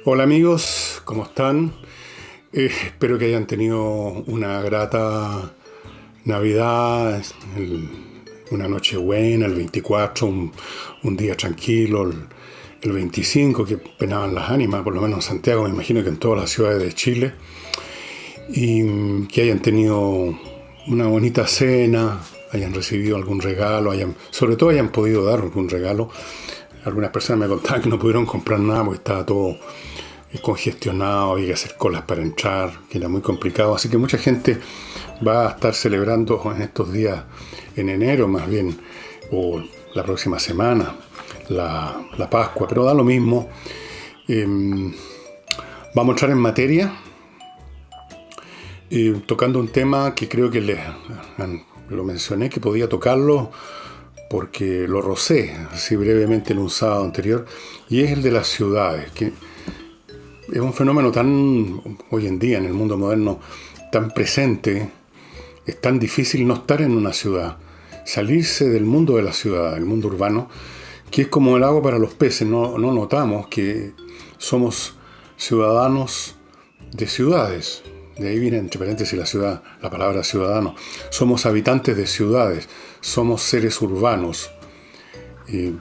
Hola amigos, ¿cómo están? Espero que hayan tenido una grata Navidad, una noche buena, el 24, un día tranquilo, el 25 que penaban las ánimas, por lo menos en Santiago, me imagino que en todas las ciudades de Chile, y que hayan tenido una bonita cena, hayan recibido algún regalo, sobre todo hayan podido dar algún regalo. Algunas personas me contaban que no pudieron comprar nada porque estaba todo congestionado, había que hacer colas para entrar, que era muy complicado. Así que mucha gente va a estar celebrando en estos días, en enero más bien, o la próxima semana, la Pascua, pero da lo mismo. Eh, Vamos a entrar en materia, tocando un tema que creo que lo mencioné, que podía tocarlo porque lo rocé así brevemente en un sábado anterior, y es el de las ciudades, que es un fenómeno tan, hoy en día, en el mundo moderno, tan presente. Es tan difícil no estar en una ciudad, salirse del mundo de la ciudad, el mundo urbano, que es como el agua para los peces. No notamos que somos ciudadanos de ciudades. De ahí viene, entre paréntesis, la palabra ciudadano. Somos habitantes de ciudades, somos seres urbanos. Y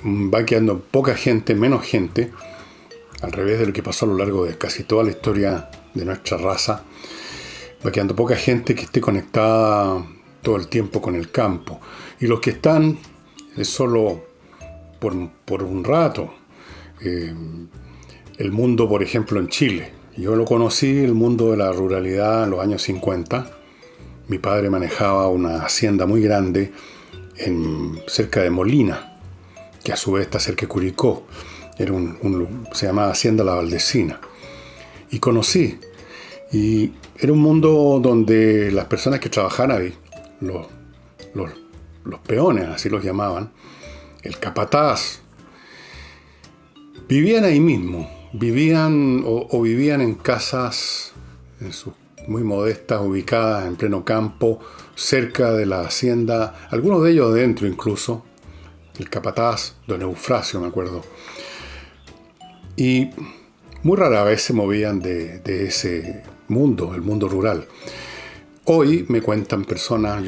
va quedando poca gente, menos gente, al revés de lo que pasó a lo largo de casi toda la historia de nuestra raza. Va quedando poca gente que esté conectada todo el tiempo con el campo. Y los que están es solo por un rato. El mundo, por ejemplo, en Chile. Yo lo conocí, el mundo de la ruralidad, en los años 50. Mi padre manejaba una hacienda muy grande cerca de Molina, que a su vez está cerca de Curicó. Se llamaba Hacienda La Valdecina. Y conocí. Y era un mundo donde las personas que trabajaban ahí, los peones, así los llamaban, el capataz, vivían ahí mismo. Vivían o vivían en casas muy modestas, ubicadas en pleno campo, cerca de la hacienda, algunos de ellos adentro incluso. El capataz, don Eufrasio, me acuerdo. Y muy rara vez se movían de ese mundo, el mundo rural. Hoy me cuentan personas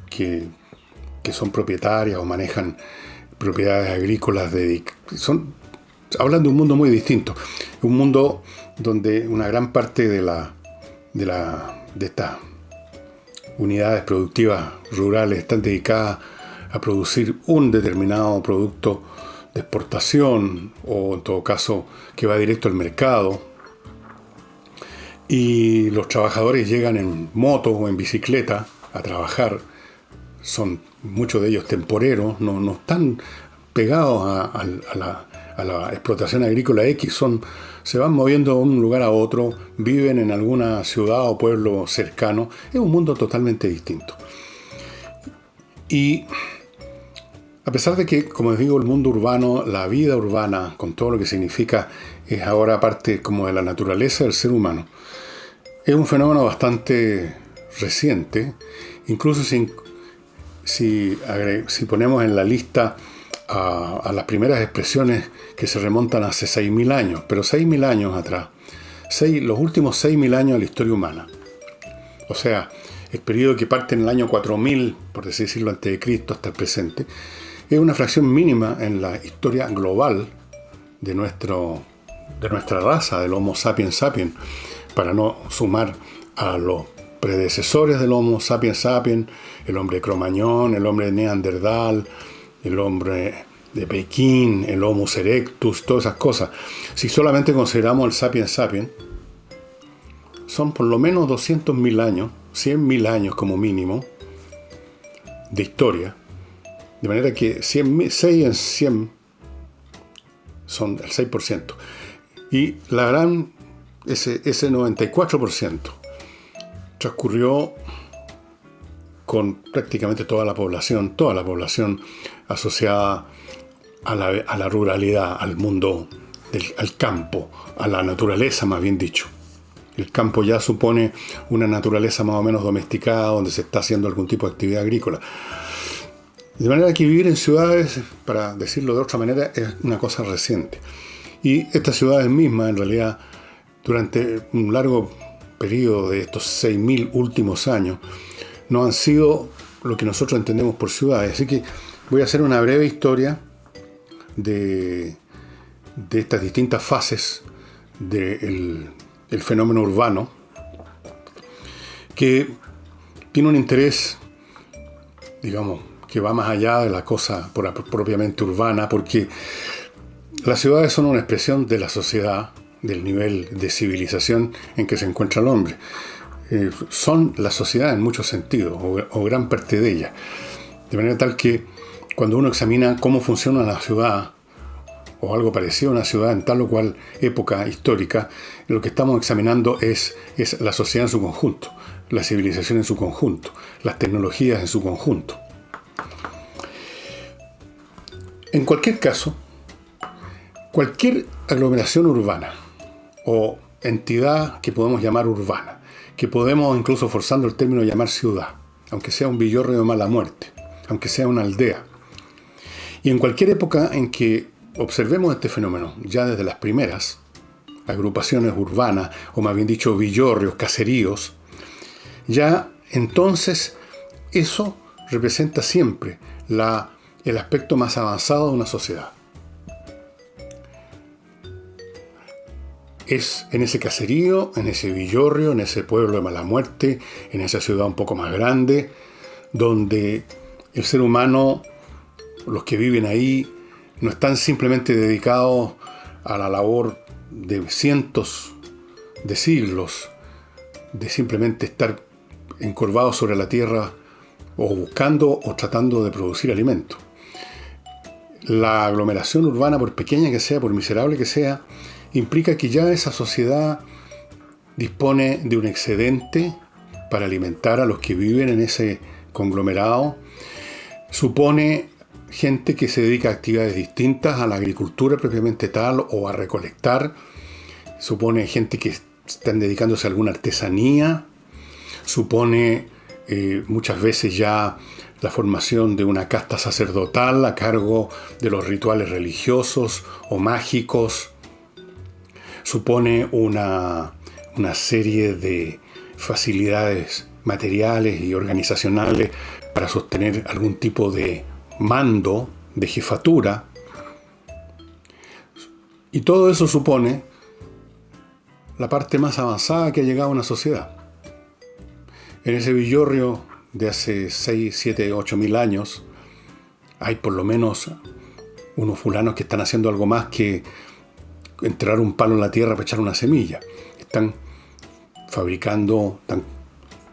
que son propietarias o manejan propiedades agrícolas, hablan de un mundo muy distinto. Un mundo donde una gran parte de estas unidades productivas rurales están dedicadas a producir un determinado producto de exportación, o en todo caso que va directo al mercado, y los trabajadores llegan en moto o en bicicleta a trabajar. Son muchos de ellos temporeros, no están pegados a la explotación agrícola X, se van moviendo de un lugar a otro, viven en alguna ciudad o pueblo cercano. Es un mundo totalmente distinto. Y a pesar de que, como les digo, el mundo urbano, la vida urbana, con todo lo que significa, es ahora parte como de la naturaleza del ser humano. Es un fenómeno bastante reciente. Incluso si ponemos en la lista a las primeras expresiones que se remontan hace 6.000 años, pero 6.000 años atrás, los últimos 6.000 años de la historia humana. O sea, el periodo que parte en el año 4000, por así decirlo, antes de Cristo, hasta el presente, es una fracción mínima en la historia global de nuestra raza, del Homo sapiens sapiens, para no sumar a los predecesores del Homo sapiens sapiens, el hombre Cro-Magnon, el hombre de Neandertal, el hombre de Pekín, el Homo erectus, todas esas cosas. Si solamente consideramos el sapiens sapiens, son por lo menos 200.000 años, 100.000 años como mínimo, de historia. De manera que 6 en 100 son el 6%. Y ese 94% transcurrió con prácticamente toda la población asociada a la ruralidad, al mundo, al campo, a la naturaleza, más bien dicho. El campo ya supone una naturaleza más o menos domesticada, donde se está haciendo algún tipo de actividad agrícola. De manera que vivir en ciudades, para decirlo de otra manera, es una cosa reciente. Y estas ciudades mismas, en realidad, durante un largo periodo de estos 6.000 últimos años, no han sido lo que nosotros entendemos por ciudades. Así que voy a hacer una breve historia de estas distintas fases del fenómeno urbano, que tiene un interés, digamos, que va más allá de la cosa propiamente urbana, porque las ciudades son una expresión de la sociedad, del nivel de civilización en que se encuentra el hombre. Son la sociedad en muchos sentidos, o gran parte de ella. De manera tal que cuando uno examina cómo funciona la ciudad, o algo parecido a una ciudad en tal o cual época histórica, lo que estamos examinando es la sociedad en su conjunto, la civilización en su conjunto, las tecnologías en su conjunto. En cualquier caso, cualquier aglomeración urbana o entidad que podemos llamar urbana, que podemos incluso forzando el término llamar ciudad, aunque sea un villorrio de mala muerte, aunque sea una aldea, y en cualquier época en que observemos este fenómeno, ya desde las primeras agrupaciones urbanas, o más bien dicho villorrios, caseríos, ya entonces eso representa siempre el aspecto más avanzado de una sociedad. Es en ese caserío, en ese villorrio, en ese pueblo de mala muerte, en esa ciudad un poco más grande, donde el ser humano, los que viven ahí, no están simplemente dedicados a la labor de cientos de siglos, de simplemente estar encorvados sobre la tierra o buscando o tratando de producir alimento. La aglomeración urbana, por pequeña que sea, por miserable que sea, implica que ya esa sociedad dispone de un excedente para alimentar a los que viven en ese conglomerado. Supone gente que se dedica a actividades distintas a la agricultura propiamente tal o a recolectar. Supone gente que están dedicándose a alguna artesanía. Supone muchas veces ya la formación de una casta sacerdotal a cargo de los rituales religiosos o mágicos. Supone una serie de facilidades materiales y organizacionales para sostener algún tipo de mando, de jefatura. Y todo eso supone la parte más avanzada que ha llegado a una sociedad. En ese villorrio de hace 6, 7, 8 mil años hay por lo menos unos fulanos que están haciendo algo más que enterrar un palo en la tierra para echar una semilla. Están fabricando, están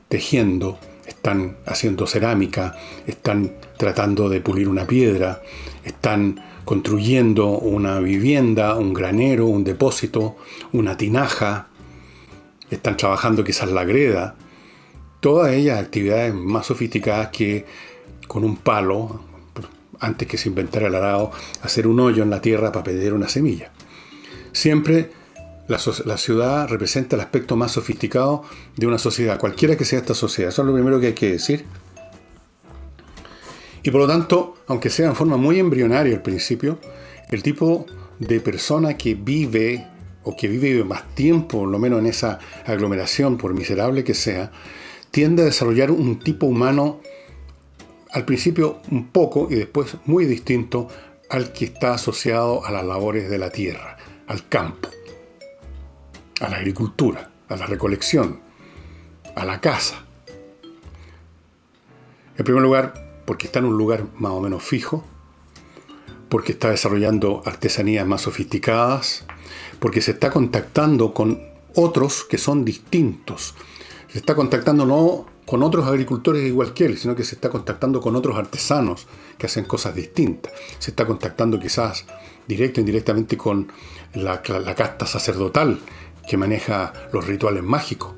tejiendo, están haciendo cerámica, están tratando de pulir una piedra, están construyendo una vivienda, un granero, un depósito, una tinaja, están trabajando quizás la greda. Todas ellas actividades más sofisticadas que con un palo, antes que se inventara el arado, hacer un hoyo en la tierra para pedir una semilla. Siempre la ciudad representa el aspecto más sofisticado de una sociedad, cualquiera que sea esta sociedad. Eso es lo primero que hay que decir. Y por lo tanto, aunque sea en forma muy embrionaria al principio, el tipo de persona que vive o que vive más tiempo, por lo menos en esa aglomeración, por miserable que sea, tiende a desarrollar un tipo humano al principio un poco y después muy distinto al que está asociado a las labores de la tierra, al campo, a la agricultura, a la recolección, a la caza. En primer lugar, porque está en un lugar más o menos fijo, porque está desarrollando artesanías más sofisticadas, porque se está contactando con otros que son distintos. Se está contactando no con otros agricultores igual que él, sino que se está contactando con otros artesanos que hacen cosas distintas. Se está contactando quizás directo o indirectamente con la casta sacerdotal que maneja los rituales mágicos.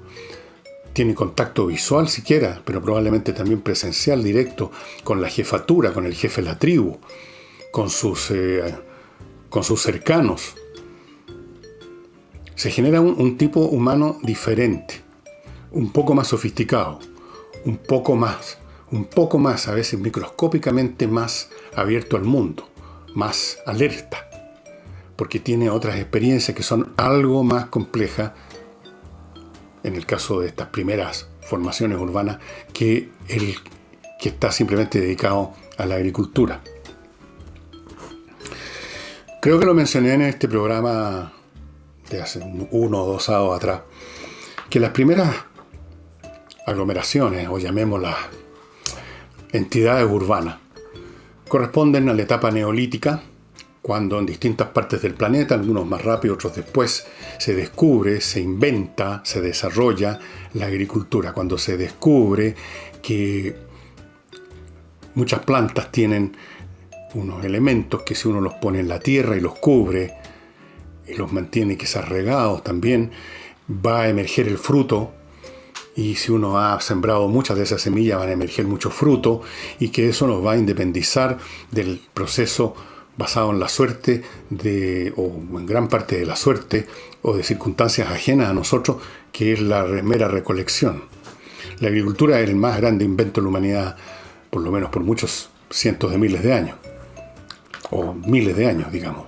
Tiene contacto visual siquiera, pero probablemente también presencial directo con la jefatura, con el jefe de la tribu, con sus cercanos. Se genera un tipo humano diferente, un poco más sofisticado, un poco más, a veces microscópicamente más abierto al mundo, más alerta, porque tiene otras experiencias que son algo más complejas, en el caso de estas primeras formaciones urbanas, que el que está simplemente dedicado a la agricultura. Creo que lo mencioné en este programa de hace 1 o 2 sábados atrás, que las primeras aglomeraciones, o llamémoslas entidades urbanas, corresponden a la etapa neolítica, cuando en distintas partes del planeta, algunos más rápido, otros después, se descubre, se inventa, se desarrolla la agricultura. Cuando se descubre que muchas plantas tienen unos elementos que si uno los pone en la tierra y los cubre y los mantiene quizás regados también, va a emerger el fruto, y si uno ha sembrado muchas de esas semillas van a emerger muchos frutos, y que eso nos va a independizar del proceso basado en la suerte, o en gran parte de la suerte, o de circunstancias ajenas a nosotros, que es la mera recolección. La agricultura es el más grande invento de la humanidad, por lo menos por muchos cientos de miles de años, o miles de años, digamos.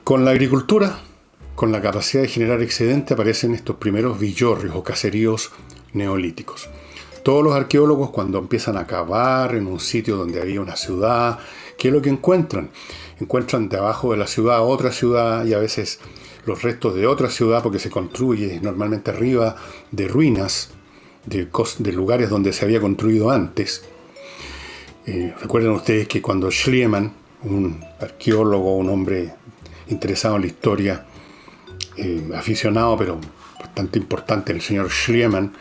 Con la agricultura, con la capacidad de generar excedente, aparecen estos primeros villorrios o caseríos neolíticos. Todos los arqueólogos, cuando empiezan a cavar en un sitio donde había una ciudad, ¿qué es lo que encuentran? Encuentran debajo de la ciudad otra ciudad, y a veces los restos de otra ciudad, porque se construye normalmente arriba de ruinas, de lugares donde se había construido antes. Recuerden ustedes que cuando Schliemann, un arqueólogo, un hombre interesado en la historia, aficionado pero bastante importante, el señor Schliemann,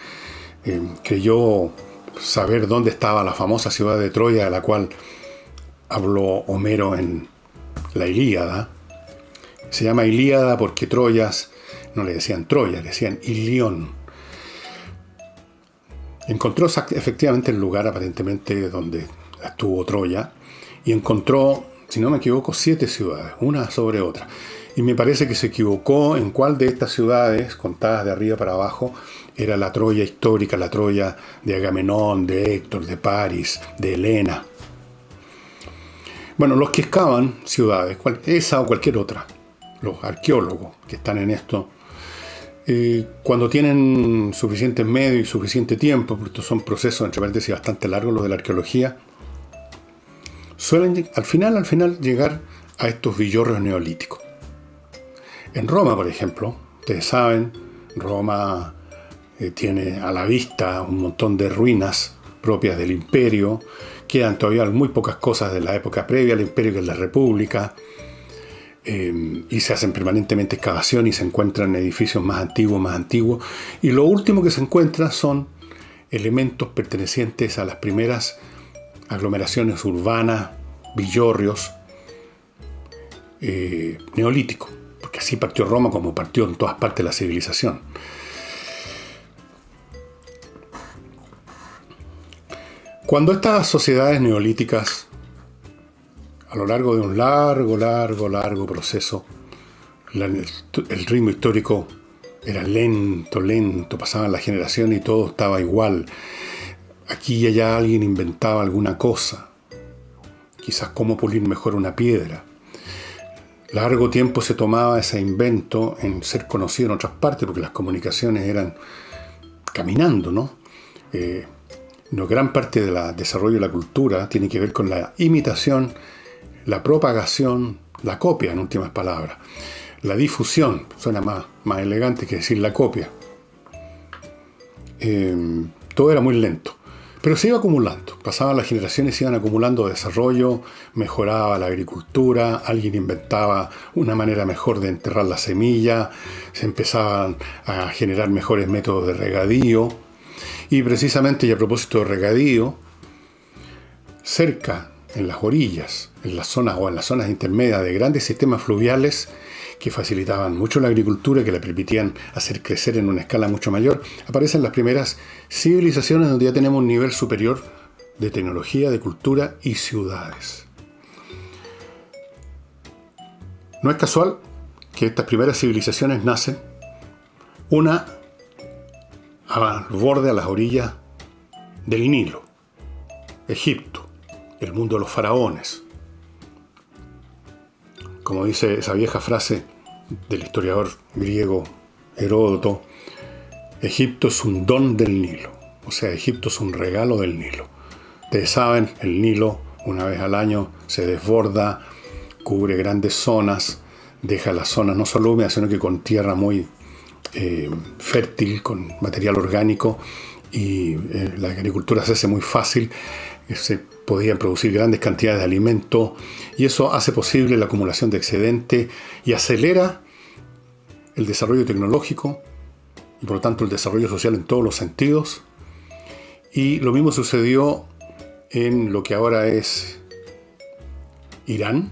creyó saber dónde estaba la famosa ciudad de Troya, de la cual habló Homero en la Ilíada. Se llama Ilíada porque Troyas, no le decían Troya, le decían Ilión. Encontró efectivamente el lugar aparentemente donde estuvo Troya, y encontró, si no me equivoco, 7 ciudades, una sobre otra. Y me parece que se equivocó en cuál de estas ciudades, contadas de arriba para abajo, era la Troya histórica, la Troya de Agamenón, de Héctor, de París, de Helena. Bueno, los que excavan ciudades, esa o cualquier otra, los arqueólogos que están en esto, cuando tienen suficientes medios y suficiente tiempo, porque estos son procesos, entre paréntesis, bastante largos, los de la arqueología, suelen al final llegar a estos villorrios neolíticos. En Roma, por ejemplo, ustedes saben, Roma tiene a la vista un montón de ruinas propias del imperio. Quedan todavía muy pocas cosas de la época previa al imperio, que es la República, y se hacen permanentemente excavaciones y se encuentran edificios más antiguos, y lo último que se encuentra son elementos pertenecientes a las primeras aglomeraciones urbanas, villorrios neolíticos, porque así partió Roma, como partió en todas partes la civilización. Cuando estas sociedades neolíticas, a lo largo de un largo proceso, el ritmo histórico era lento, pasaban las generaciones y todo estaba igual. Aquí y allá alguien inventaba alguna cosa, quizás cómo pulir mejor una piedra. Largo tiempo se tomaba ese invento en ser conocido en otras partes, porque las comunicaciones eran caminando, ¿no? Gran parte del desarrollo de la cultura tiene que ver con la imitación, la propagación, la copia, en últimas palabras. La difusión, suena más elegante que decir la copia. Todo era muy lento, pero se iba acumulando. Pasaban las generaciones, se iban acumulando desarrollo, mejoraba la agricultura, alguien inventaba una manera mejor de enterrar la semilla, se empezaban a generar mejores métodos de regadío. Y precisamente, y a propósito de regadío, cerca, en las orillas, en las zonas intermedias de grandes sistemas fluviales que facilitaban mucho la agricultura, que la permitían hacer crecer en una escala mucho mayor, aparecen las primeras civilizaciones donde ya tenemos un nivel superior de tecnología, de cultura y ciudades. No es casual que estas primeras civilizaciones nacen una al borde, a las orillas del Nilo, Egipto, el mundo de los faraones. como dice esa vieja frase del historiador griego Heródoto, Egipto es un don del Nilo. O sea, Egipto es un regalo del Nilo. Ustedes saben, el Nilo una vez al año se desborda, cubre grandes zonas, deja las zonas no solo húmedas, sino que con tierra muy fértil, con material orgánico, y la agricultura se hace muy fácil, se podían producir grandes cantidades de alimento, y eso hace posible la acumulación de excedente y acelera el desarrollo tecnológico y por lo tanto el desarrollo social en todos los sentidos. Y lo mismo sucedió en lo que ahora es Irán,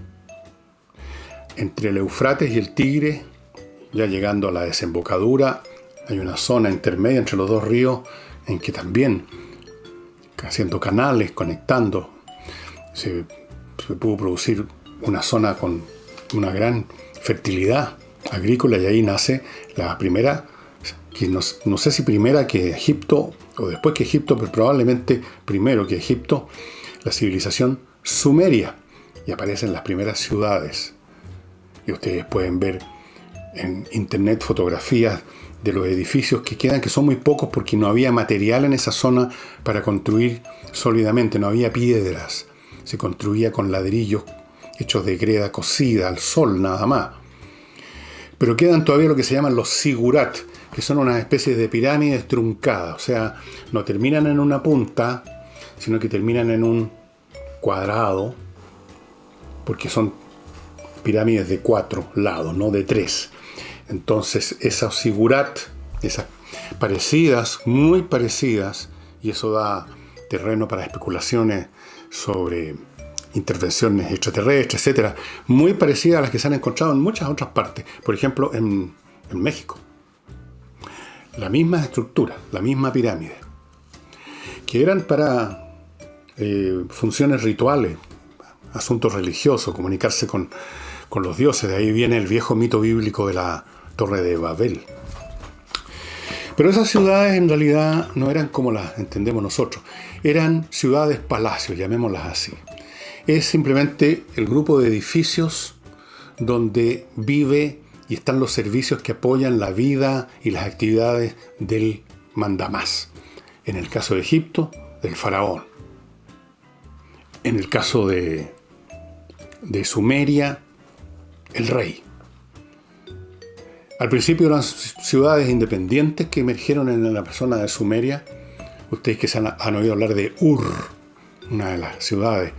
entre el Éufrates y el Tigre, ya llegando a la desembocadura, hay una zona intermedia entre los dos ríos en que también, haciendo canales, conectando, se pudo producir una zona con una gran fertilidad agrícola, y ahí nace la primera, que no sé si primera que Egipto o después que Egipto, pero probablemente primero que Egipto, la civilización sumeria, y aparecen las primeras ciudades. Y ustedes pueden ver en internet fotografías de los edificios que quedan, que son muy pocos porque no había material en esa zona para construir sólidamente, no había piedras, se construía con ladrillos hechos de greda cocida al sol nada más. Pero quedan todavía lo que se llaman los zigurat, que son unas especies de pirámides truncadas, o sea, no terminan en una punta, sino que terminan en un cuadrado, porque son pirámides de 4 lados, no de 3. Entonces, esas zigurat, esas parecidas, muy parecidas, y eso da terreno para especulaciones sobre intervenciones extraterrestres, etcétera, muy parecidas a las que se han encontrado en muchas otras partes. Por ejemplo, en México. La misma estructura, la misma pirámide, que eran para funciones rituales, asuntos religiosos, comunicarse con los dioses. De ahí viene el viejo mito bíblico de la Torre de Babel. Pero esas ciudades en realidad no eran como las entendemos nosotros. Eran ciudades-palacios, llamémoslas así. Es simplemente el grupo de edificios donde vive y están los servicios que apoyan la vida y las actividades del mandamás. En el caso de Egipto, del faraón. En el caso de Sumeria, el rey. Al principio eran ciudades independientes que emergieron en la persona de Sumeria. Ustedes que han oído hablar de Ur, una de las ciudades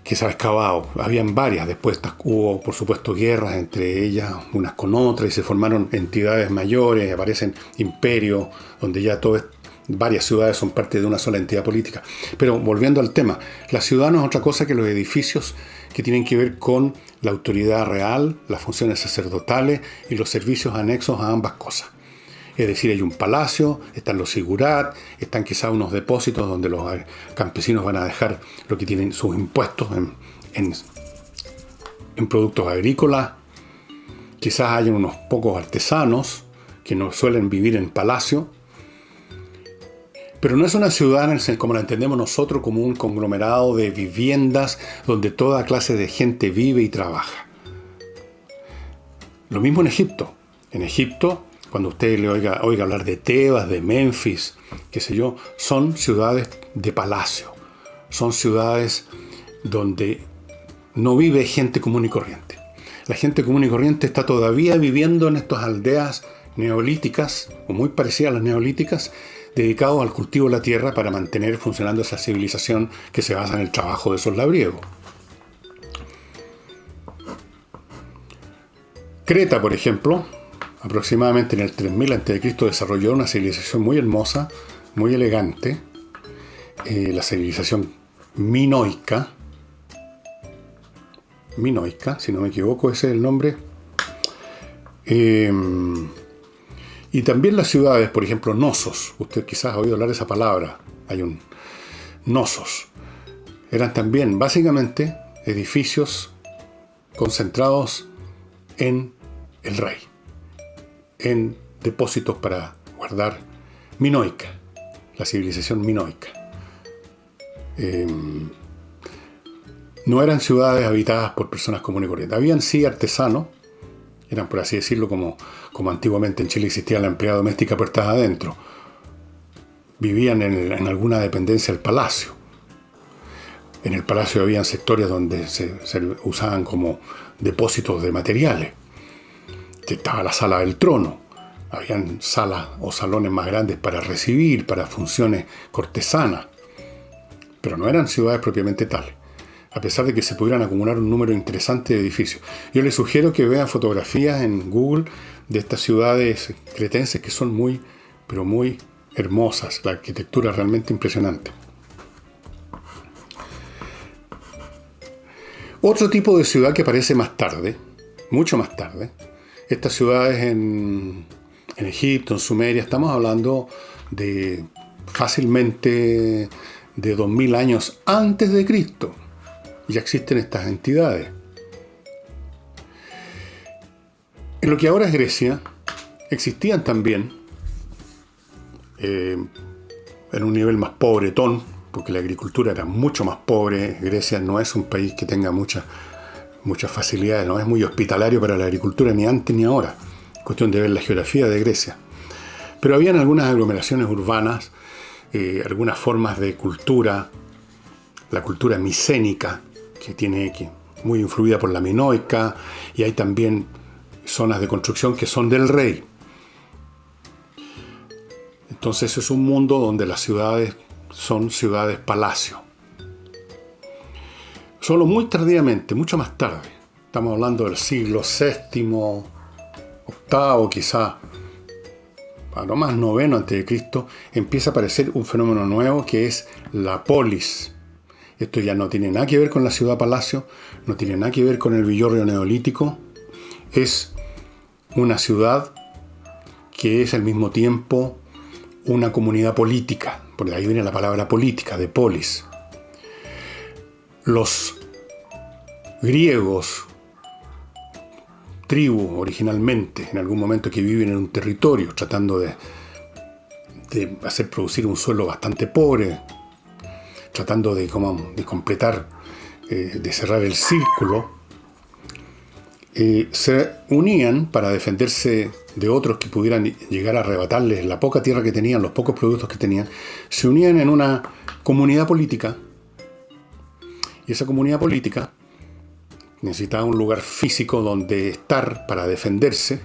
que se ha excavado. Habían varias, después hubo por supuesto guerras entre ellas, unas con otras, y se formaron entidades mayores, aparecen imperios, donde ya varias ciudades son parte de una sola entidad política. Pero volviendo al tema, la ciudad no es otra cosa que los edificios que tienen que ver con la autoridad real, las funciones sacerdotales y los servicios anexos a ambas cosas. Es decir, hay un palacio, están los zigurat, están quizás unos depósitos donde los campesinos van a dejar lo que tienen sus impuestos en productos agrícolas. Quizás hay unos pocos artesanos que no suelen vivir en palacio. Pero no es una ciudad como la entendemos nosotros, como un conglomerado de viviendas donde toda clase de gente vive y trabaja. Lo mismo en Egipto. En Egipto, cuando usted le oiga hablar de Tebas, de Memphis, qué sé yo, son ciudades de palacio. Son ciudades donde no vive gente común y corriente. La gente común y corriente está todavía viviendo en estas aldeas neolíticas, o muy parecidas a las neolíticas, dedicados al cultivo de la tierra para mantener funcionando esa civilización que se basa en el trabajo de esos labriegos. Creta, por ejemplo, aproximadamente en el 3000 a.C. desarrolló una civilización muy hermosa, muy elegante, la civilización minoica, si no me equivoco, ese es el nombre. Y también las ciudades, por ejemplo, Nosos. Usted quizás ha oído hablar de esa palabra. Hay un Nosos. Eran también, básicamente, edificios concentrados en el rey. En depósitos para guardar minoica. La civilización minoica. No eran ciudades habitadas por personas comunes y corrientes. Habían sí artesanos, eran por así decirlo como antiguamente en Chile existía la empleada doméstica puertas adentro. Vivían en alguna dependencia del palacio. En el palacio habían sectores donde se usaban como depósitos de materiales. Estaba la sala del trono. Habían salas o salones más grandes para recibir, para funciones cortesanas. Pero no eran ciudades propiamente tales, a pesar de que se pudieran acumular un número interesante de edificios. Yo les sugiero que vean fotografías en Google de estas ciudades cretenses que son muy, pero muy hermosas. La arquitectura es realmente impresionante. Otro tipo de ciudad que aparece más tarde, mucho más tarde, estas ciudades en Egipto, en Sumeria, estamos hablando de fácilmente de 2000 años antes de Cristo. Ya existen estas entidades. En lo que ahora es Grecia, existían también, en un nivel más pobretón, porque la agricultura era mucho más pobre. Grecia no es un país que tenga muchas facilidades, no es muy hospitalario para la agricultura ni antes ni ahora. Cuestión de ver la geografía de Grecia. Pero habían algunas aglomeraciones urbanas, algunas formas de cultura, la cultura micénica, que muy influida por la minoica, y hay también zonas de construcción que son del rey. Entonces es un mundo donde las ciudades son ciudades palacio. Solo muy tardíamente, mucho más tarde, estamos hablando del siglo VII, VIII quizá, a lo más noveno antes de Cristo, empieza a aparecer un fenómeno nuevo que es la polis. Esto ya no tiene nada que ver con la ciudad-palacio, no tiene nada que ver con el villorrio neolítico. Es una ciudad que es al mismo tiempo una comunidad política. Por ahí viene la palabra política, de polis. Los griegos, tribus originalmente, en algún momento que viven en un territorio, tratando de hacer producir un suelo bastante pobre, tratando de completar, de cerrar el círculo, se unían para defenderse de otros que pudieran llegar a arrebatarles la poca tierra que tenían, los pocos productos que tenían. Se unían en una comunidad política, y esa comunidad política necesitaba un lugar físico donde estar para defenderse,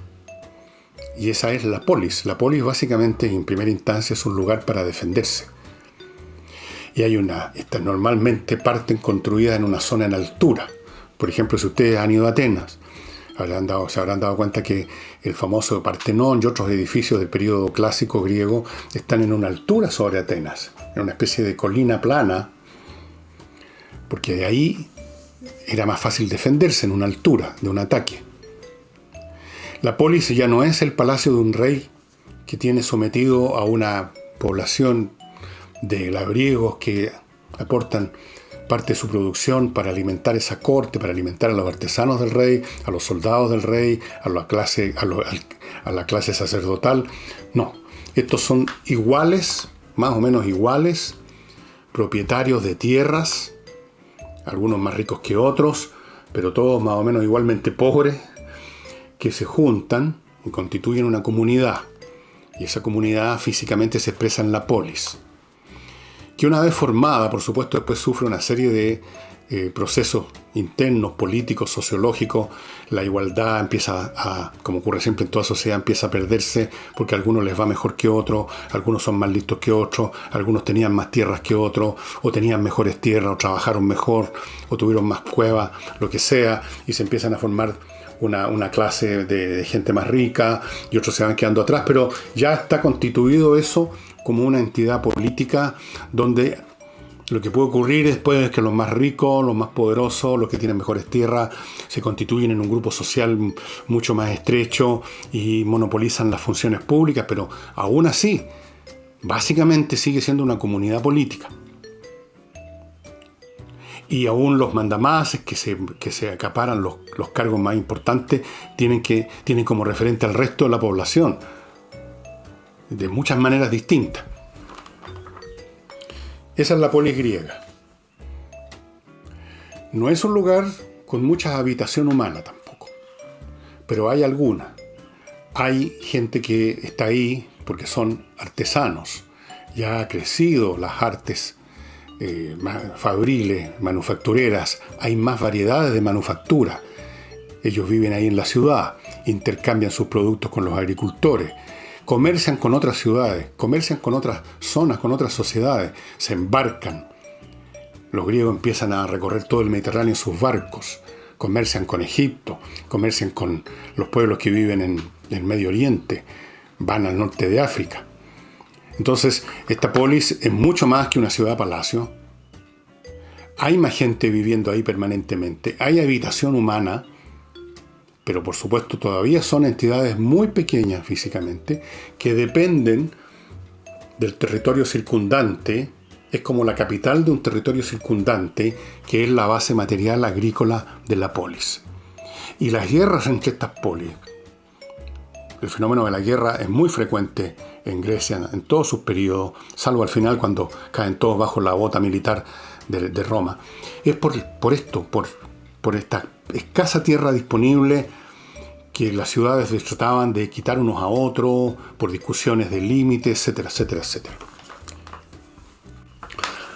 y esa es la polis. La polis básicamente, en primera instancia, es un lugar para defenderse. Y normalmente parten construidas en una zona en altura. Por ejemplo, si ustedes han ido a Atenas, se habrán dado cuenta que el famoso Partenón y otros edificios del periodo clásico griego están en una altura sobre Atenas, en una especie de colina plana, porque de ahí era más fácil defenderse en una altura de un ataque. La polis ya no es el palacio de un rey que tiene sometido a una población de labriegos que aportan parte de su producción para alimentar esa corte, para alimentar a los artesanos del rey, a los soldados del rey, a la clase sacerdotal. No, estos son iguales, más o menos iguales, propietarios de tierras, algunos más ricos que otros, pero todos más o menos igualmente pobres, que se juntan y constituyen una comunidad. Y esa comunidad físicamente se expresa en la polis, que una vez formada, por supuesto, después sufre una serie de procesos internos, políticos, sociológicos. La igualdad empieza como ocurre siempre en toda sociedad, empieza a perderse porque a algunos les va mejor que otros, algunos son más listos que otros, algunos tenían más tierras que otros, o tenían mejores tierras, o trabajaron mejor, o tuvieron más cuevas, lo que sea, y se empiezan a formar una clase de gente más rica, y otros se van quedando atrás, pero ya está constituido eso como una entidad política donde lo que puede ocurrir después es que los más ricos, los más poderosos, los que tienen mejores tierras, se constituyen en un grupo social mucho más estrecho y monopolizan las funciones públicas, pero aún así, básicamente sigue siendo una comunidad política. Y aún los mandamases que se acaparan los cargos más importantes tienen como referente al resto de la población, de muchas maneras distintas. Esa es la polis griega. No es un lugar con mucha habitación humana tampoco, pero hay alguna. Hay gente que está ahí porque son artesanos. Ya ha crecido las artes fabriles, manufactureras. Hay más variedades de manufactura. Ellos viven ahí en la ciudad, intercambian sus productos con los agricultores, comercian con otras ciudades, comercian con otras zonas, con otras sociedades, se embarcan. Los griegos empiezan a recorrer todo el Mediterráneo en sus barcos, comercian con Egipto, comercian con los pueblos que viven en el Medio Oriente, van al norte de África. Entonces, esta polis es mucho más que una ciudad-palacio. Hay más gente viviendo ahí permanentemente, hay habitación humana, pero por supuesto todavía son entidades muy pequeñas físicamente, que dependen del territorio circundante. Es como la capital de un territorio circundante, que es la base material agrícola de la polis. Y las guerras entre estas polis, el fenómeno de la guerra es muy frecuente en Grecia en todos sus periodos, salvo al final cuando caen todos bajo la bota militar de Roma. Es por esta escasa tierra disponible que las ciudades trataban de quitar unos a otros por discusiones de límites, etcétera, etcétera, etcétera.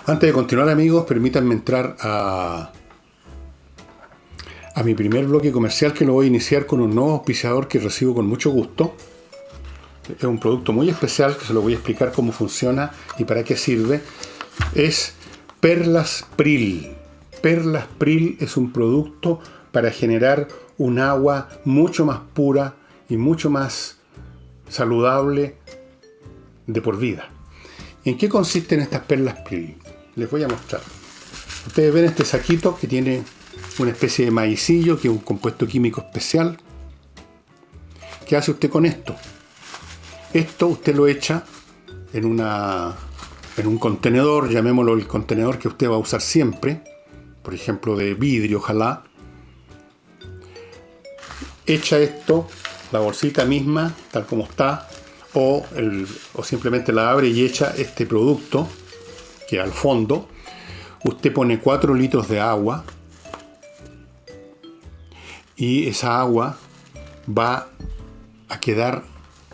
Antes de continuar, amigos, permítanme entrar a mi primer bloque comercial, que lo voy a iniciar con un nuevo auspiciador que recibo con mucho gusto. Es un producto muy especial que se lo voy a explicar cómo funciona y para qué sirve. Es Perlas Pril. Perlas Pril es un producto para generar un agua mucho más pura y mucho más saludable de por vida. ¿En qué consisten estas Perlas Pril? Les voy a mostrar. Ustedes ven este saquito que tiene una especie de maicillo, que es un compuesto químico especial. ¿Qué hace usted con esto? Esto usted lo echa en un contenedor, llamémoslo el contenedor que usted va a usar siempre, por ejemplo de vidrio, ojalá. Echa esto, la bolsita misma, tal como está, o simplemente la abre y echa este producto, que al fondo usted pone 4 litros de agua, y esa agua va a quedar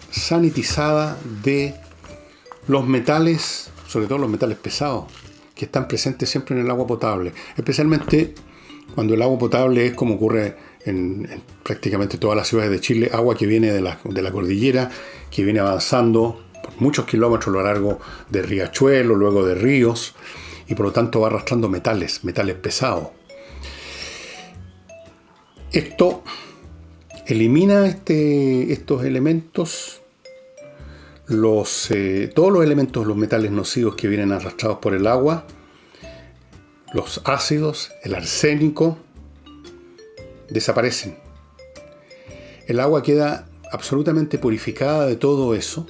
sanitizada de los metales, sobre todo los metales pesados, que están presentes siempre en el agua potable, especialmente cuando el agua potable es, como ocurre en prácticamente todas las ciudades de Chile, agua que viene de la cordillera, que viene avanzando por muchos kilómetros a lo largo de riachuelos, luego de ríos, y por lo tanto va arrastrando metales pesados. Esto elimina estos elementos, todos los elementos, los metales nocivos que vienen arrastrados por el agua, los ácidos, el arsénico, desaparecen. El agua queda absolutamente purificada de todo eso,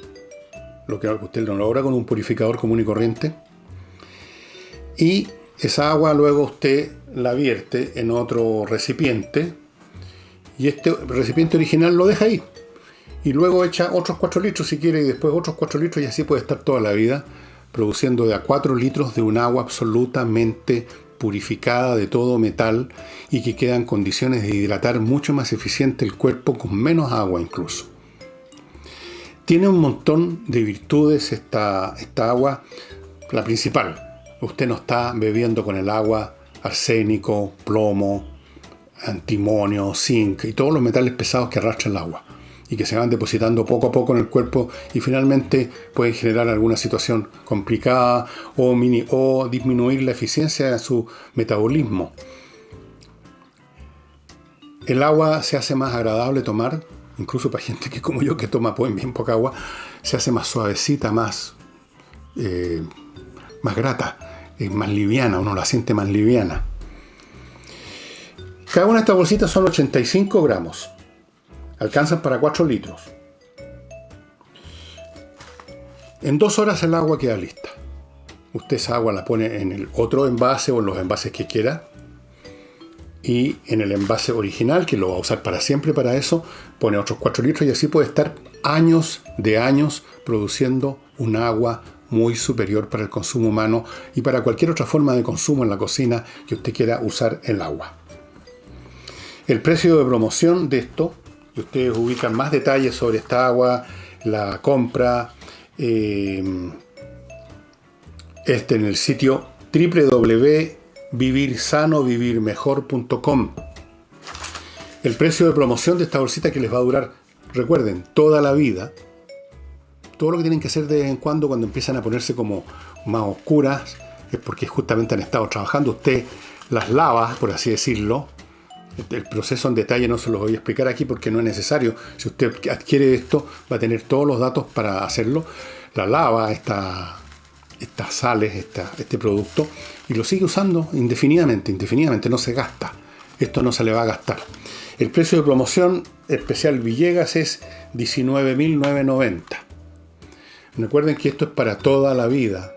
lo que usted lo logra con un purificador común y corriente, y esa agua luego usted la vierte en otro recipiente, y este recipiente original lo deja ahí, y luego echa otros 4 litros si quiere, y después otros 4 litros, y así puede estar toda la vida produciendo de a 4 litros de un agua absolutamente purificada de todo metal, y que queda en condiciones de hidratar mucho más eficiente el cuerpo, con menos agua incluso. Tiene un montón de virtudes esta agua. La principal, usted no está bebiendo con el agua arsénico, plomo, antimonio, zinc y todos los metales pesados que arrastra el agua y que se van depositando poco a poco en el cuerpo, y finalmente pueden generar alguna situación complicada o disminuir la eficiencia de su metabolismo. El agua se hace más agradable tomar, incluso para gente que como yo, que toma bien poca agua, se hace más suavecita, más grata, más liviana, uno la siente más liviana. Cada una de estas bolsitas son 85 gramos. Alcanzan para 4 litros. En 2 horas el agua queda lista. Usted esa agua la pone en el otro envase o en los envases que quiera. Y en el envase original, que lo va a usar para siempre para eso, pone otros 4 litros, y así puede estar años de años produciendo un agua muy superior para el consumo humano y para cualquier otra forma de consumo en la cocina que usted quiera usar el agua. El precio de promoción de esto, y ustedes ubican más detalles sobre esta agua, la compra, en el sitio www.vivirsanovivirmejor.com. El precio de promoción de esta bolsita que les va a durar, recuerden, toda la vida. Todo lo que tienen que hacer de vez en cuando empiezan a ponerse como más oscuras es porque justamente han estado trabajando. Usted las lava, por así decirlo. El proceso en detalle no se los voy a explicar aquí porque no es necesario. Si usted adquiere esto, va a tener todos los datos para hacerlo. La lava, estas sales, este producto, y lo sigue usando indefinidamente, no se gasta. Esto no se le va a gastar. El precio de promoción especial Villegas es $19.990. Recuerden que esto es para toda la vida,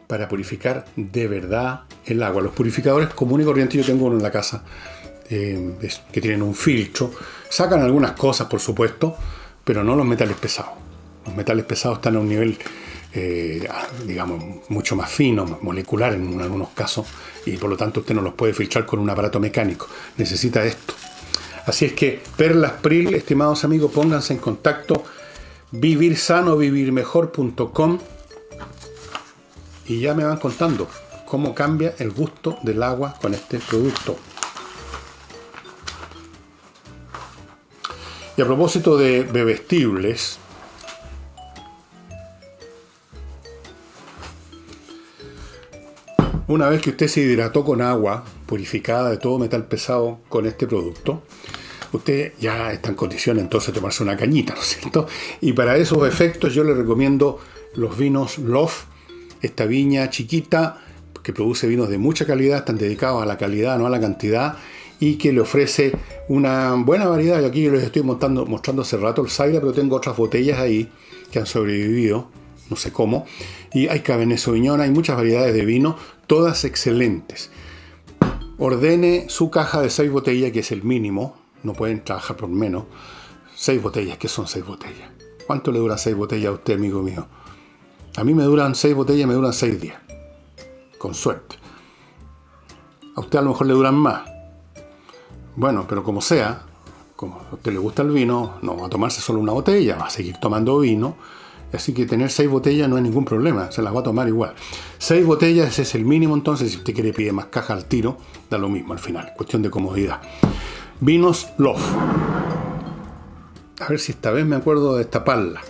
para purificar de verdad el agua. Los purificadores comunes y corrientes, yo tengo uno en la casa, que tienen un filtro, sacan algunas cosas por supuesto, pero no los metales pesados. Los metales pesados están a un nivel digamos mucho más fino, más molecular en algunos casos, y por lo tanto usted no los puede filtrar con un aparato mecánico, necesita esto. Así es que Perlas Pril, estimados amigos, pónganse en contacto, vivirsanovivirmejor.com, y ya me van contando cómo cambia el gusto del agua con este producto. Y a propósito de bebestibles, una vez que usted se hidrató con agua purificada de todo metal pesado con este producto, usted ya está en condición entonces de tomarse una cañita, ¿no es cierto? Y para esos efectos yo le recomiendo los vinos Love, esta viña chiquita que produce vinos de mucha calidad, están dedicados a la calidad, no a la cantidad, y que le ofrece una buena variedad. Yo aquí les estoy mostrando hace rato el Zaira, pero tengo otras botellas ahí que han sobrevivido, no sé cómo, y hay Cabernet Sauvignon, hay muchas variedades de vino, todas excelentes. Ordene su caja de 6 botellas, que es el mínimo, no pueden trabajar por menos. 6 botellas, ¿qué son 6 botellas? ¿Cuánto le duran 6 botellas a usted, amigo mío? A mí me duran 6 botellas, me duran 6 días, con suerte. A usted a lo mejor le duran más. Bueno, pero como sea, como a usted le gusta el vino, no va a tomarse solo una botella, va a seguir tomando vino. Así que tener 6 botellas no es ningún problema, se las va a tomar igual. 6 botellas, ese es el mínimo, entonces si usted quiere pide más caja al tiro, da lo mismo al final, cuestión de comodidad. Vinos Love. A ver si esta vez me acuerdo de destaparla.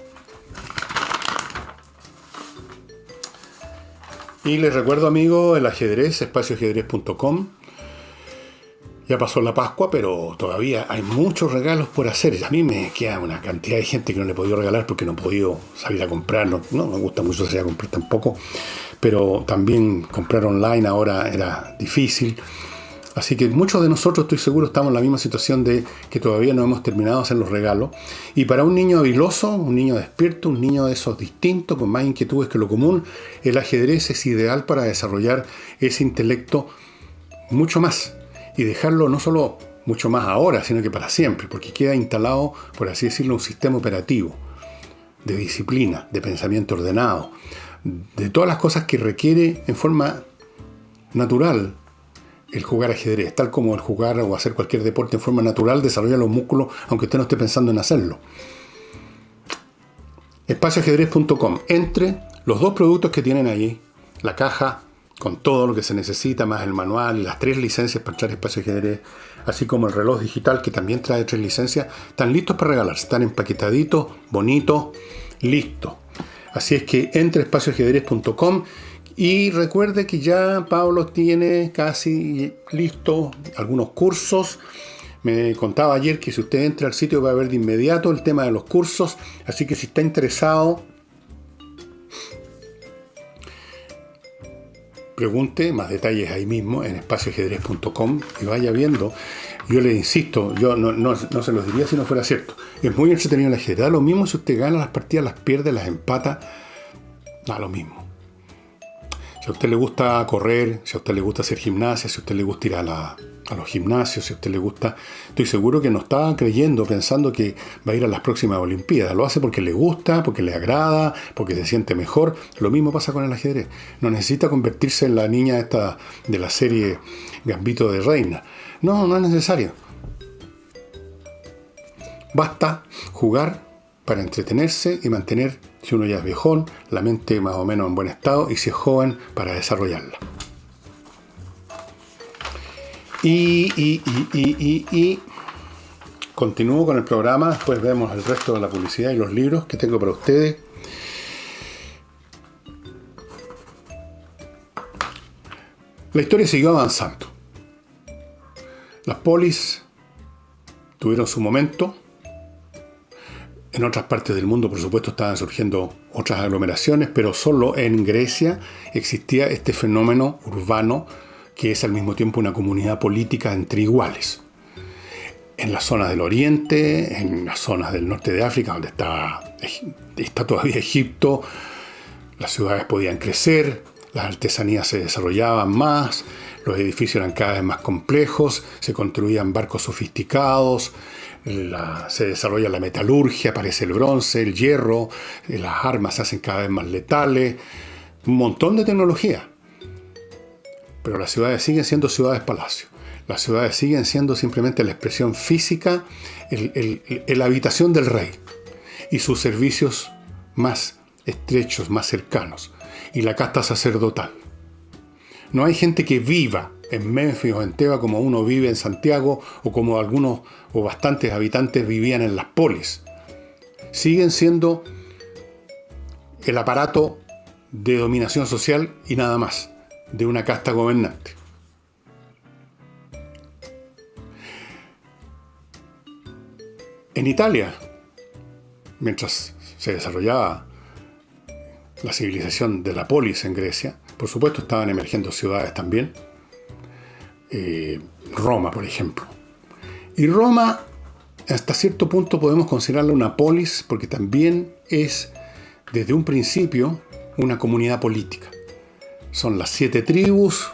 Y les recuerdo, amigos, el ajedrez, espacioajedrez.com. Ya pasó la Pascua, pero todavía hay muchos regalos por hacer. A mí me queda una cantidad de gente que no le he podido regalar porque no he podido salir a comprar. No me gusta mucho salir a comprar tampoco. Pero también comprar online ahora era difícil. Así que muchos de nosotros, estoy seguro, estamos en la misma situación de que todavía no hemos terminado de hacer los regalos. Y para un niño habiloso, un niño despierto, un niño de esos distintos, con más inquietudes que lo común, el ajedrez es ideal para desarrollar ese intelecto mucho más. Y dejarlo no solo mucho más ahora, sino que para siempre, porque queda instalado, por así decirlo, un sistema operativo de disciplina, de pensamiento ordenado, de todas las cosas que requiere en forma natural el jugar ajedrez, tal como el jugar o hacer cualquier deporte en forma natural desarrolla los músculos, aunque usted no esté pensando en hacerlo. Espacioajedrez.com. Entre los 2 productos que tienen ahí, la caja con todo lo que se necesita, más el manual y las 3 licencias para entrar a Espacio Ajedrez, así como el reloj digital que también trae 3 licencias, están listos para regalarse, están empaquetaditos, bonitos, listos. Así es que entre a espacioajedrez.com y recuerde que ya Pablo tiene casi listo algunos cursos. Me contaba ayer que si usted entra al sitio va a ver de inmediato el tema de los cursos, así que si está interesado, pregunte más detalles ahí mismo en espacioajedrez.com y vaya viendo. Yo le insisto, yo no se los diría si no fuera cierto. Es muy entretenido el ajedrez. Da lo mismo si usted gana las partidas, las pierde, las empata. Da lo mismo. Si a usted le gusta correr, si a usted le gusta hacer gimnasia, si a usted le gusta ir a a los gimnasios, si a usted le gusta. Estoy seguro que no está creyendo, pensando que va a ir a las próximas Olimpiadas. Lo hace porque le gusta, porque le agrada, porque se siente mejor. Lo mismo pasa con el ajedrez. No necesita convertirse en la niña esta de la serie Gambito de Reina. No, no es necesario. Basta jugar para entretenerse y mantener, si uno ya es viejón, la mente más o menos en buen estado, y si es joven, para desarrollarla. Y continúo con el programa, después vemos el resto de la publicidad y los libros que tengo para ustedes. La historia siguió avanzando. Las polis tuvieron su momento. En otras partes del mundo, por supuesto, estaban surgiendo otras aglomeraciones, pero solo en Grecia existía este fenómeno urbano que es al mismo tiempo una comunidad política entre iguales. En las zonas del Oriente, en las zonas del norte de África, donde está todavía Egipto, las ciudades podían crecer, las artesanías se desarrollaban más, los edificios eran cada vez más complejos, se construían barcos sofisticados, se desarrolla la metalurgia, aparece el bronce, el hierro, las armas se hacen cada vez más letales, un montón de tecnología. Pero las ciudades siguen siendo ciudades-palacio. Las ciudades siguen siendo simplemente la expresión física, la habitación del rey y sus servicios más estrechos, más cercanos, y la casta sacerdotal. No hay gente que viva en Memphis o en Teba como uno vive en Santiago, o como algunos o bastantes habitantes vivían en las polis. Siguen siendo el aparato de dominación social y nada más, de una casta gobernante. En Italia, mientras se desarrollaba la civilización de la polis en Grecia, por supuesto estaban emergiendo ciudades también. Roma, por ejemplo. Y Roma, hasta cierto punto podemos considerarla una polis, porque también es, desde un principio, una comunidad política. Son las 7 tribus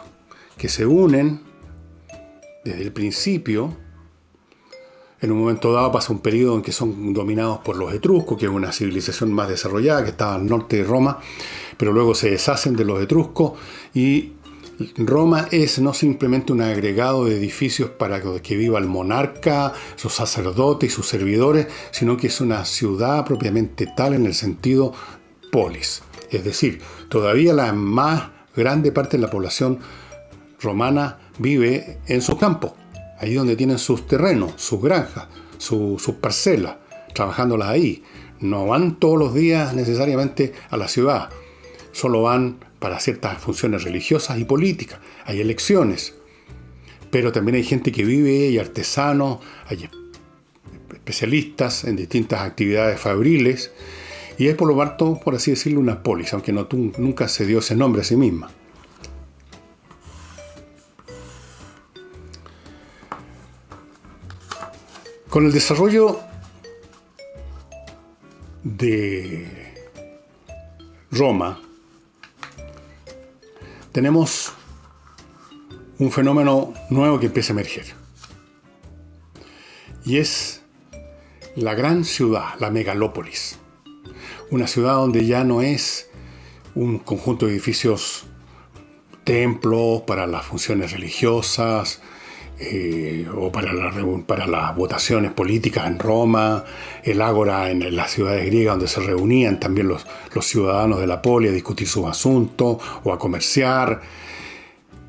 que se unen desde el principio. En un momento dado pasa un periodo en que son dominados por los etruscos, que es una civilización más desarrollada que estaba al norte de Roma, pero luego se deshacen de los etruscos, y Roma es no simplemente un agregado de edificios para que viva el monarca, sus sacerdotes y sus servidores, sino que es una ciudad propiamente tal en el sentido polis. Es decir, todavía la más grande parte de la población romana vive en sus campos, ahí donde tienen sus terrenos, sus granjas, sus parcelas, trabajándolas ahí. No van todos los días necesariamente a la ciudad, solo van para ciertas funciones religiosas y políticas. Hay elecciones, pero también hay gente que vive, hay artesanos, hay especialistas en distintas actividades fabriles, y es por lo tanto, por así decirlo, una polis, aunque nunca se dio ese nombre a sí misma. Con el desarrollo de Roma, tenemos un fenómeno nuevo que empieza a emerger. Y es la gran ciudad, la megalópolis. Una ciudad donde ya no es un conjunto de edificios, templos para las funciones religiosas, o para las votaciones políticas en Roma, el ágora en las ciudades griegas donde se reunían también los ciudadanos de la poli a discutir sus asuntos o a comerciar.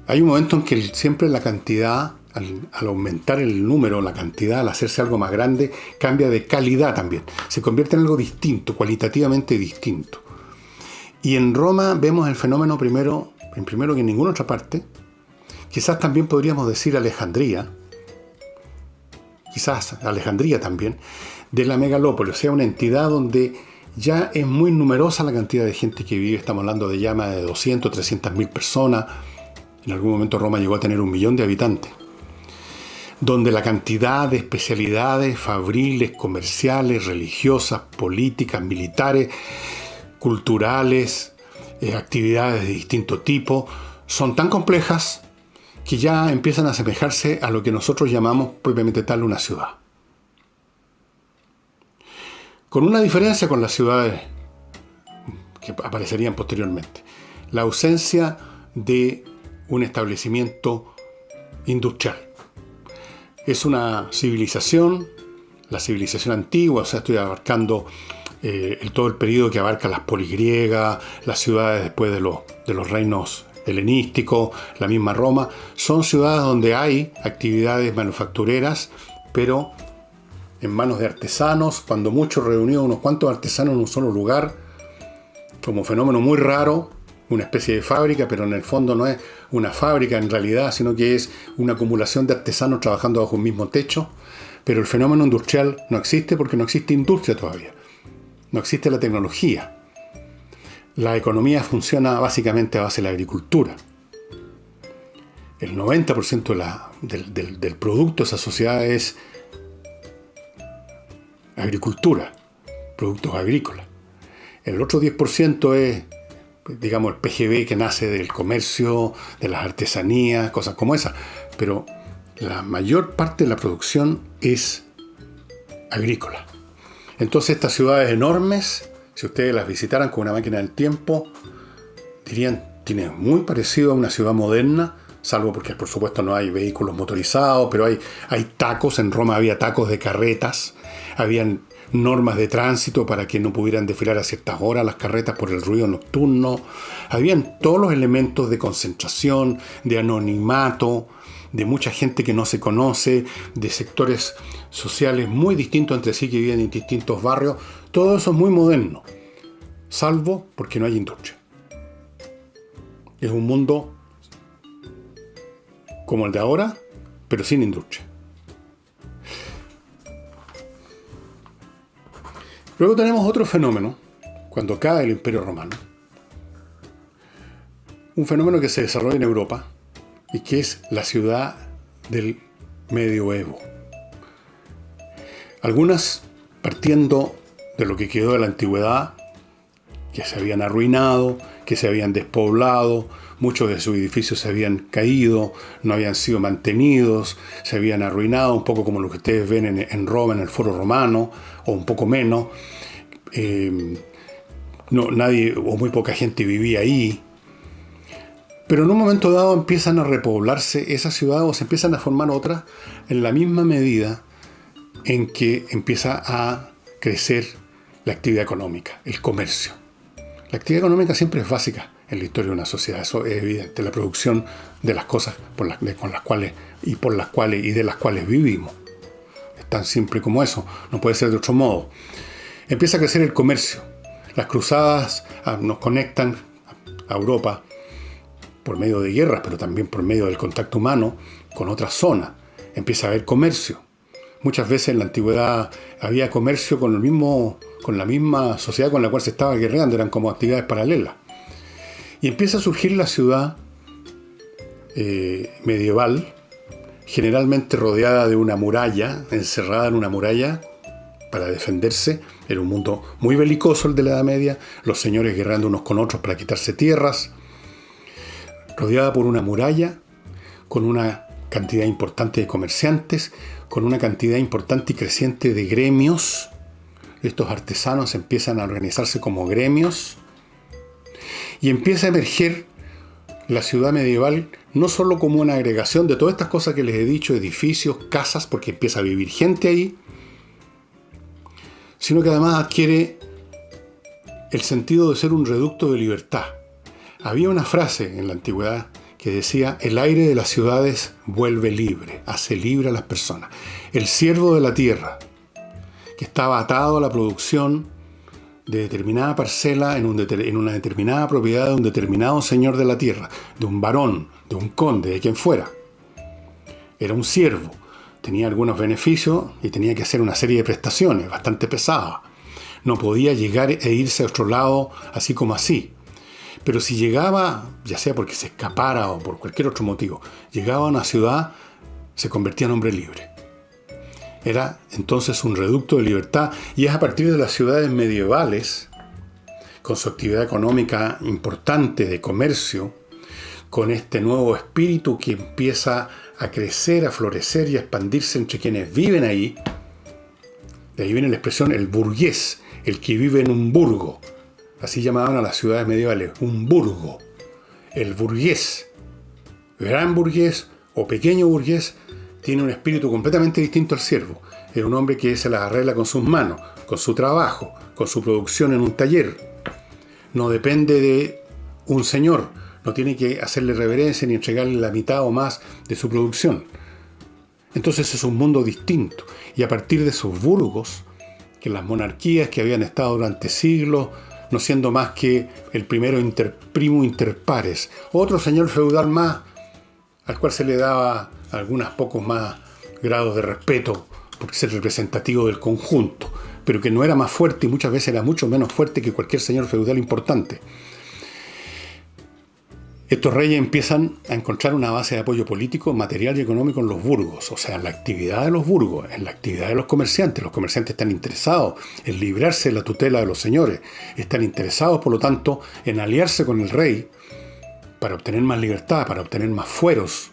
Hay un momento en que siempre la cantidad, al aumentar el número, la cantidad, al hacerse algo más grande, cambia de calidad también. Se convierte en algo distinto, cualitativamente distinto. Y en Roma vemos el fenómeno primero que en ninguna otra parte. Quizás también podríamos decir Alejandría también, de la megalópolis, o sea, una entidad donde ya es muy numerosa la cantidad de gente que vive. Estamos hablando de ya más de 200, 300.000 personas. En algún momento Roma llegó a tener 1 millón de habitantes. Donde la cantidad de especialidades fabriles, comerciales, religiosas, políticas, militares, culturales, actividades de distinto tipo, son tan complejas que ya empiezan a asemejarse a lo que nosotros llamamos propiamente tal una ciudad. Con una diferencia con las ciudades que aparecerían posteriormente. La ausencia de un establecimiento industrial. Es una civilización, la civilización antigua, o sea, estoy abarcando todo el periodo que abarca las poligriegas, las ciudades después de los reinos helenísticos, la misma Roma. Son ciudades donde hay actividades manufactureras, pero en manos de artesanos, cuando mucho reunidos unos cuantos artesanos en un solo lugar, como fenómeno muy raro, una especie de fábrica, pero en el fondo no es una fábrica en realidad, sino que es una acumulación de artesanos trabajando bajo un mismo techo. Pero el fenómeno industrial no existe porque no existe industria todavía. No existe la tecnología. La economía funciona básicamente a base de la agricultura. El 90% del producto de esa sociedad es agricultura, productos agrícolas. El otro 10% es, digamos, el PGB que nace del comercio, de las artesanías, cosas como esas. Pero la mayor parte de la producción es agrícola. Entonces estas ciudades enormes, si ustedes las visitaran con una máquina del tiempo, dirían, tiene muy parecido a una ciudad moderna, salvo porque por supuesto no hay vehículos motorizados, pero hay tacos. En Roma había tacos de carretas, habían normas de tránsito para que no pudieran desfilar a ciertas horas las carretas por el ruido nocturno. Habían todos los elementos de concentración, de anonimato, de mucha gente que no se conoce, de sectores sociales muy distintos entre sí que viven en distintos barrios. Todo eso es muy moderno, salvo porque no hay industria. Es un mundo como el de ahora, pero sin industria. Luego tenemos otro fenómeno, cuando cae el Imperio Romano. Un fenómeno que se desarrolla en Europa y que es la ciudad del medioevo. Algunas partiendo de lo que quedó de la antigüedad, que se habían arruinado, que se habían despoblado, muchos de sus edificios se habían caído, no habían sido mantenidos, se habían arruinado, un poco como lo que ustedes ven en Roma, en el Foro Romano, o un poco menos. Nadie o muy poca gente vivía ahí. Pero en un momento dado empiezan a repoblarse esas ciudades o se empiezan a formar otras en la misma medida en que empieza a crecer la actividad económica, el comercio. La actividad económica siempre es básica en la historia de una sociedad, eso es evidente, la producción de las cosas con las cuales y de las cuales vivimos. Es tan simple como eso, no puede ser de otro modo. Empieza a crecer el comercio. Las cruzadas nos conectan a Europa por medio de guerras, pero también por medio del contacto humano con otras zonas. Empieza a haber comercio. Muchas veces en la antigüedad había comercio con la misma sociedad con la cual se estaba guerreando, eran como actividades paralelas. Y empieza a surgir la ciudad medieval, generalmente rodeada de una muralla, encerrada en una muralla para defenderse. Era un mundo muy belicoso el de la Edad Media, los señores guerreando unos con otros para quitarse tierras, rodeada por una muralla, con una cantidad importante de comerciantes, con una cantidad importante y creciente de gremios. Estos artesanos empiezan a organizarse como gremios y empieza a emerger la ciudad medieval no solo como una agregación de todas estas cosas que les he dicho, edificios, casas, porque empieza a vivir gente ahí, sino que además adquiere el sentido de ser un reducto de libertad. Había una frase en la antigüedad que decía: el aire de las ciudades vuelve libre, hace libre a las personas. El siervo de la tierra, que estaba atado a la producción de determinada parcela en una determinada propiedad de un determinado señor de la tierra, de un varón, de un conde, de quien fuera. Era un siervo, tenía algunos beneficios y tenía que hacer una serie de prestaciones bastante pesadas. No podía llegar e irse a otro lado así como así. Pero si llegaba, ya sea porque se escapara o por cualquier otro motivo, llegaba a una ciudad, se convertía en hombre libre. Era entonces un reducto de libertad, y es a partir de las ciudades medievales, con su actividad económica importante de comercio, con este nuevo espíritu que empieza a crecer, a florecer y a expandirse entre quienes viven ahí. De ahí viene la expresión el burgués, el que vive en un burgo. Así llamaban a las ciudades medievales, un burgo. El burgués, gran burgués o pequeño burgués, tiene un espíritu completamente distinto al siervo. Es un hombre que se las arregla con sus manos, con su trabajo, con su producción en un taller. No depende de un señor, no tiene que hacerle reverencia ni entregarle la mitad o más de su producción. Entonces es un mundo distinto. Y a partir de sus burgos, que las monarquías que habían estado durante siglos, no siendo más que el primero primo inter pares, otro señor feudal más, al cual se le daba algunos pocos más grados de respeto por ser representativo del conjunto, pero que no era más fuerte y muchas veces era mucho menos fuerte que cualquier señor feudal importante. Estos reyes empiezan a encontrar una base de apoyo político, material y económico en los burgos, o sea, en la actividad de los burgos, en la actividad de los comerciantes. Los comerciantes están interesados en librarse de la tutela de los señores, están interesados, por lo tanto, en aliarse con el rey para obtener más libertad, para obtener más fueros.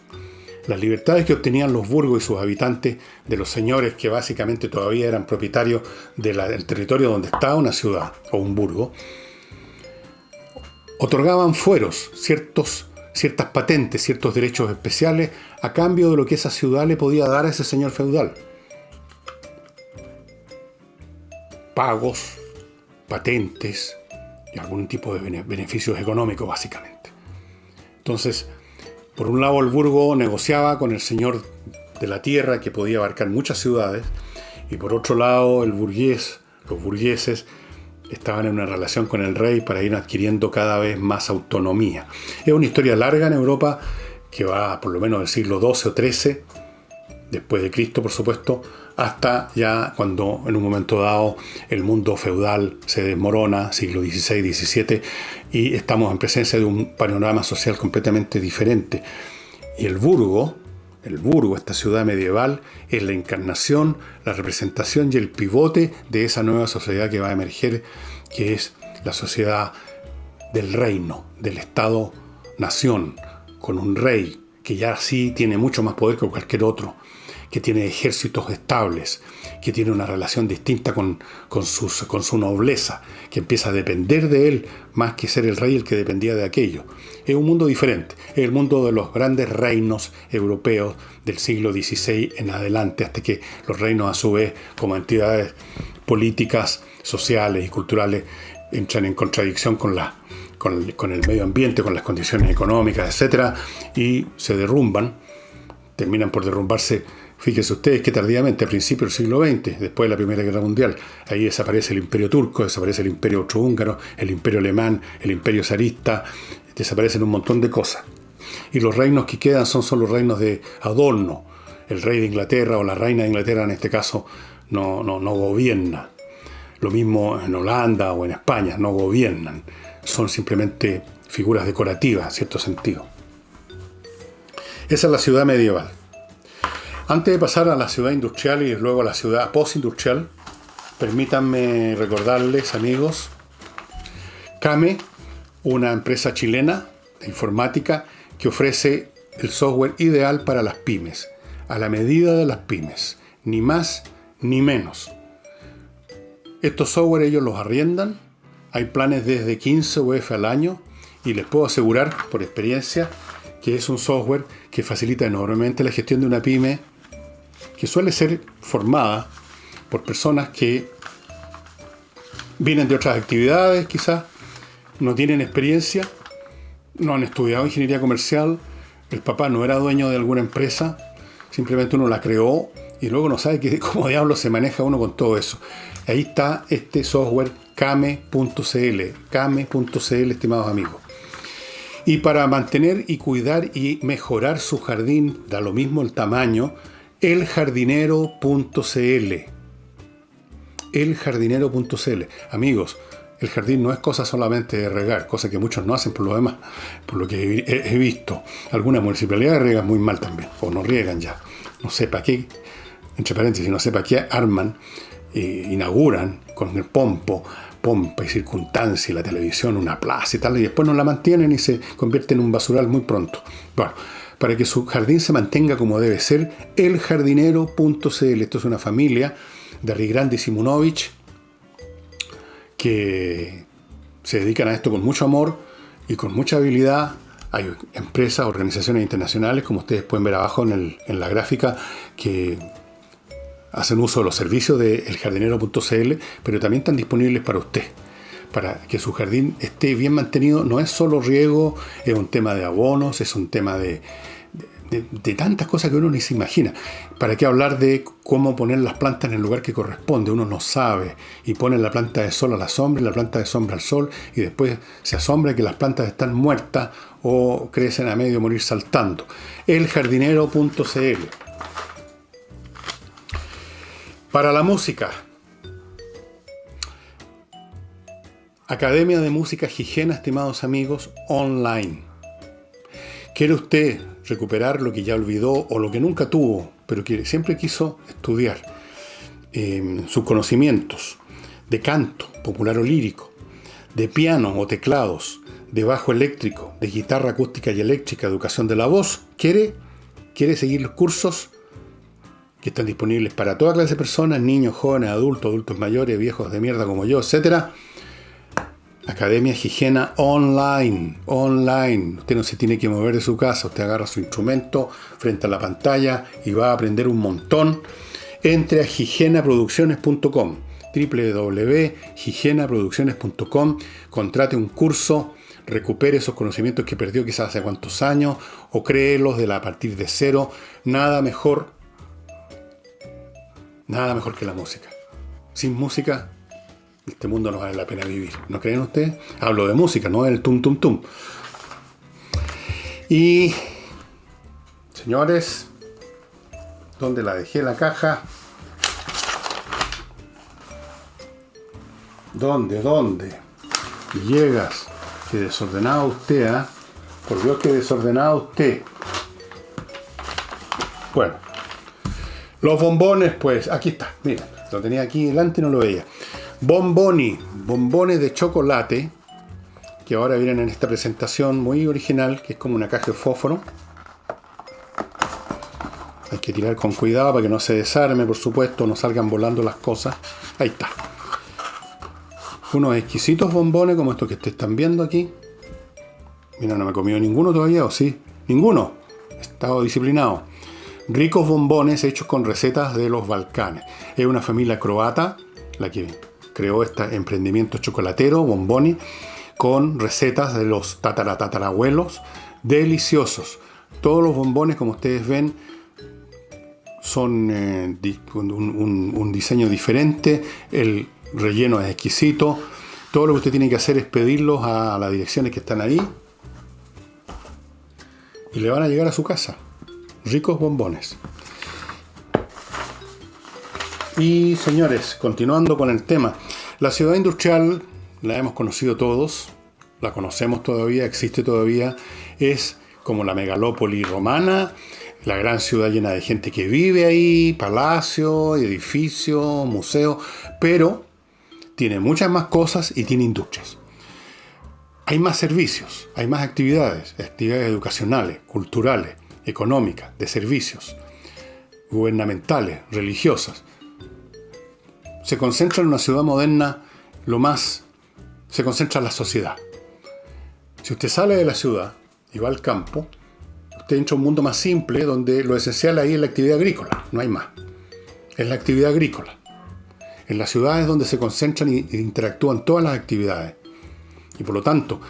Las libertades que obtenían los burgos y sus habitantes de los señores que básicamente todavía eran propietarios del territorio donde estaba una ciudad o un burgo, otorgaban fueros, ciertas patentes, ciertos derechos especiales a cambio de lo que esa ciudad le podía dar a ese señor feudal. Pagos, patentes y algún tipo de beneficios económicos, básicamente. Entonces, por un lado el burgo negociaba con el señor de la tierra que podía abarcar muchas ciudades, y por otro lado los burgueses, estaban en una relación con el rey para ir adquiriendo cada vez más autonomía. Es una historia larga en Europa que va por lo menos del siglo XII o XIII, después de Cristo por supuesto, hasta ya cuando en un momento dado el mundo feudal se desmorona, siglo XVI, XVII, y estamos en presencia de un panorama social completamente diferente. Y el burgo, esta ciudad medieval, es la encarnación, la representación y el pivote de esa nueva sociedad que va a emerger, que es la sociedad del reino, del Estado-nación, con un rey que ya sí tiene mucho más poder que cualquier otro, que tiene ejércitos estables, que tiene una relación distinta con su nobleza, que empieza a depender de él más que ser el rey el que dependía de aquello. Es un mundo diferente, es el mundo de los grandes reinos europeos del siglo XVI en adelante, hasta que los reinos a su vez, como entidades políticas, sociales y culturales, entran en contradicción con el medio ambiente, con las condiciones económicas, etc., y se derrumban, terminan por derrumbarse. Fíjense ustedes que tardíamente, a principios del siglo XX, después de la Primera Guerra Mundial, ahí desaparece el Imperio Turco, desaparece el Imperio Austrohúngaro, el Imperio Alemán, el Imperio Zarista, desaparecen un montón de cosas. Y los reinos que quedan son solo reinos de adorno. El rey de Inglaterra o la reina de Inglaterra en este caso no gobierna. Lo mismo en Holanda o en España, no gobiernan. Son simplemente figuras decorativas, en cierto sentido. Esa es la ciudad medieval. Antes de pasar a la ciudad industrial y luego a la ciudad postindustrial, permítanme recordarles, amigos, Kame, una empresa chilena de informática que ofrece el software ideal para las pymes, a la medida de las pymes, ni más ni menos. Estos software ellos los arriendan, hay planes desde 15 UF al año, y les puedo asegurar por experiencia que es un software que facilita enormemente la gestión de una pyme, que suele ser formada por personas que vienen de otras actividades, quizás no tienen experiencia, no han estudiado ingeniería comercial, el papá no era dueño de alguna empresa, simplemente uno la creó y luego no sabe cómo diablos se maneja uno con todo eso. Ahí está este software Kame.cl, estimados amigos. Y para mantener y cuidar y mejorar su jardín, da lo mismo el tamaño, eljardinero.cl. Eljardinero.cl. Amigos, el jardín no es cosa solamente de regar, cosa que muchos no hacen por lo demás, por lo que he visto. Algunas municipalidades riegan muy mal también, o no riegan ya. No sé para qué, entre paréntesis, no sé para qué arman, inauguran con el pompo pompa y circunstancia, y la televisión una plaza y tal, y después no la mantienen y se convierte en un basural muy pronto. Bueno, para que su jardín se mantenga como debe ser, eljardinero.cl. Esto es una familia de Rigrandi Simunovich que se dedican a esto con mucho amor y con mucha habilidad. Hay empresas, organizaciones internacionales, como ustedes pueden ver abajo en la gráfica, que hacen uso de los servicios de eljardinero.cl, pero también están disponibles para usted, para que su jardín esté bien mantenido. No es solo riego, es un tema de abonos, es un tema de tantas cosas que uno ni se imagina. ¿Para qué hablar de cómo poner las plantas en el lugar que corresponde? Uno no sabe, y pone la planta de sol a la sombra y la planta de sombra al sol, y después se asombra que las plantas están muertas o crecen a medio morir saltando. eljardinero.cl. Para la música, Academia de Música Gijena, estimados amigos, online. ¿Quiere usted recuperar lo que ya olvidó o lo que nunca tuvo, pero que siempre quiso estudiar? Sus conocimientos de canto, popular o lírico, de piano o teclados, de bajo eléctrico, de guitarra acústica y eléctrica, educación de la voz. ¿Quiere seguir los cursos que están disponibles para toda clase de personas, niños, jóvenes, adultos mayores, viejos de mierda como yo, etcétera? Academia Gijena online. Usted no se tiene que mover de su casa, usted agarra su instrumento frente a la pantalla y va a aprender un montón. Entre a gijenaproducciones.com, www.gijenaproducciones.com, contrate un curso, recupere esos conocimientos que perdió quizás hace cuántos años, o créelos a partir de cero. Nada mejor que la música. Sin música, este mundo no vale la pena vivir. ¿No creen ustedes? Hablo de música, no del tum tum tum. Y, señores, ¿dónde la dejé la caja? ¿Dónde? Llegas. Qué desordenado usted, ¿eh? Por Dios, qué desordenado usted. Bueno. Los bombones, pues, aquí está. Miren, lo tenía aquí delante y no lo veía. Bombones de chocolate, que ahora vienen en esta presentación muy original, que es como una caja de fósforo. Hay que tirar con cuidado para que no se desarme, por supuesto, no salgan volando las cosas. Ahí está. Unos exquisitos bombones como estos que ustedes están viendo aquí. Mira, no me he comido ninguno todavía, ¿o sí? Ninguno. He estado disciplinado. Ricos bombones hechos con recetas de los Balcanes. Es una familia croata la que creó este emprendimiento chocolatero, Bomboni, con recetas de los tatarabuelos, deliciosos. Todos los bombones, como ustedes ven, son un diseño diferente, el relleno es exquisito. Todo lo que usted tiene que hacer es pedirlos a las direcciones que están ahí y le van a llegar a su casa. Ricos bombones. Y, señores, continuando con el tema, la ciudad industrial la hemos conocido todos, la conocemos todavía, existe todavía, es como la megalópoli romana, la gran ciudad llena de gente que vive ahí, palacio, edificio, museo, pero tiene muchas más cosas y tiene industrias. Hay más servicios, hay más actividades educacionales, culturales, económicas, de servicios, gubernamentales, religiosas. Se concentra en una ciudad moderna, se concentra en la sociedad. Si usted sale de la ciudad y va al campo, usted entra a un mundo más simple, donde lo esencial ahí es la actividad agrícola, no hay más. Es la actividad agrícola. En las ciudades es donde se concentran e interactúan todas las actividades. Y por lo tanto,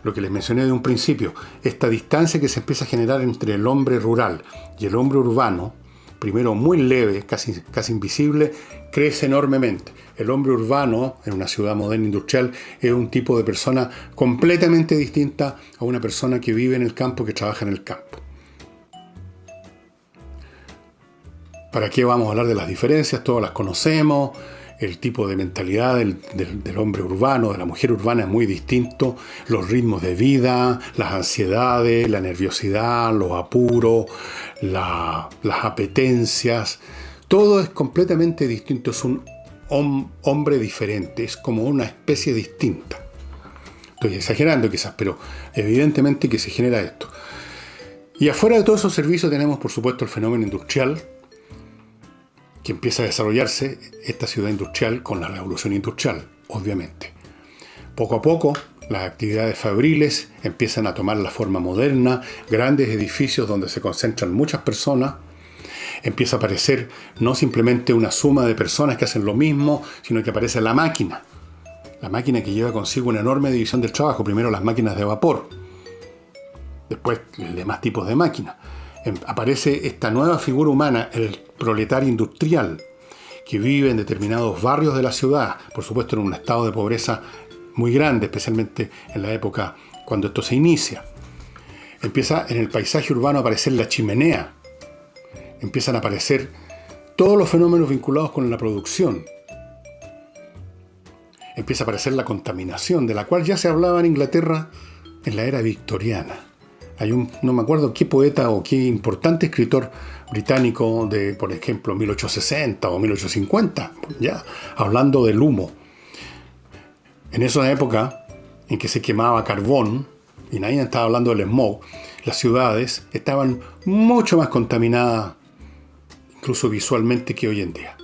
lo que les mencioné de un principio, esta distancia que se empieza a generar entre el hombre rural y el hombre urbano, primero muy leve, casi invisible, crece enormemente. El hombre urbano, en una ciudad moderna industrial, es un tipo de persona completamente distinta a una persona que vive en el campo, que trabaja en el campo. ¿Para qué vamos a hablar de las diferencias? Todas las conocemos. El tipo de mentalidad del hombre urbano, de la mujer urbana es muy distinto. Los ritmos de vida, las ansiedades, la nerviosidad, los apuros, las apetencias, todo es completamente distinto. Es un hombre diferente, es como una especie distinta. Estoy exagerando quizás, pero evidentemente que se genera esto. Y afuera de todos esos servicios tenemos, por supuesto, el fenómeno industrial, que empieza a desarrollarse esta ciudad industrial con la revolución industrial, obviamente. Poco a poco, las actividades fabriles empiezan a tomar la forma moderna, grandes edificios donde se concentran muchas personas. Empieza a aparecer no simplemente una suma de personas que hacen lo mismo, sino que aparece la máquina. La máquina que lleva consigo una enorme división del trabajo. Primero las máquinas de vapor, después los demás tipos de máquinas. Aparece esta nueva figura humana, el proletario industrial, que vive en determinados barrios de la ciudad, por supuesto en un estado de pobreza muy grande, especialmente en la época cuando esto se inicia. Empieza en el paisaje urbano a aparecer la chimenea. Empiezan a aparecer todos los fenómenos vinculados con la producción. Empieza a aparecer la contaminación, de la cual ya se hablaba en Inglaterra en la era victoriana. Hay no me acuerdo qué poeta o qué importante escritor británico de, por ejemplo, 1860 o 1850, ya, hablando del humo. En esa época en que se quemaba carbón, y nadie estaba hablando del smog, las ciudades estaban mucho más contaminadas, incluso visualmente, que hoy en día.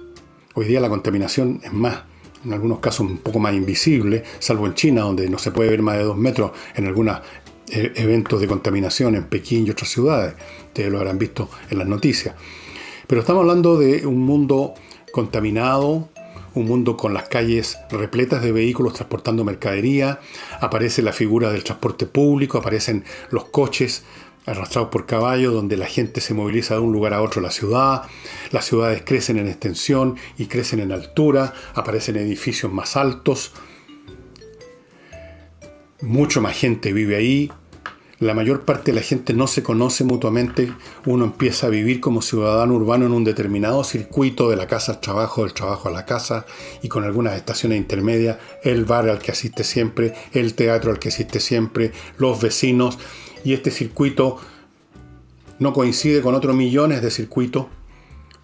Hoy día la contaminación es más, en algunos casos un poco más invisible, salvo en China, donde no se puede ver más de 2 metros en algunos eventos de contaminación en Pekín y otras ciudades. Ustedes lo habrán visto en las noticias. Pero estamos hablando de un mundo contaminado, un mundo con las calles repletas de vehículos transportando mercadería. Aparece la figura del transporte público, aparecen los coches arrastrados por caballos, donde la gente se moviliza de un lugar a otro de la ciudad. Las ciudades crecen en extensión y crecen en altura, aparecen edificios más altos. Mucho más gente vive ahí. La mayor parte de la gente no se conoce mutuamente. Uno empieza a vivir como ciudadano urbano en un determinado circuito, de la casa al trabajo, del trabajo a la casa, y con algunas estaciones intermedias, el bar al que asiste siempre, el teatro al que asiste siempre, los vecinos, y este circuito no coincide con otros millones de circuitos.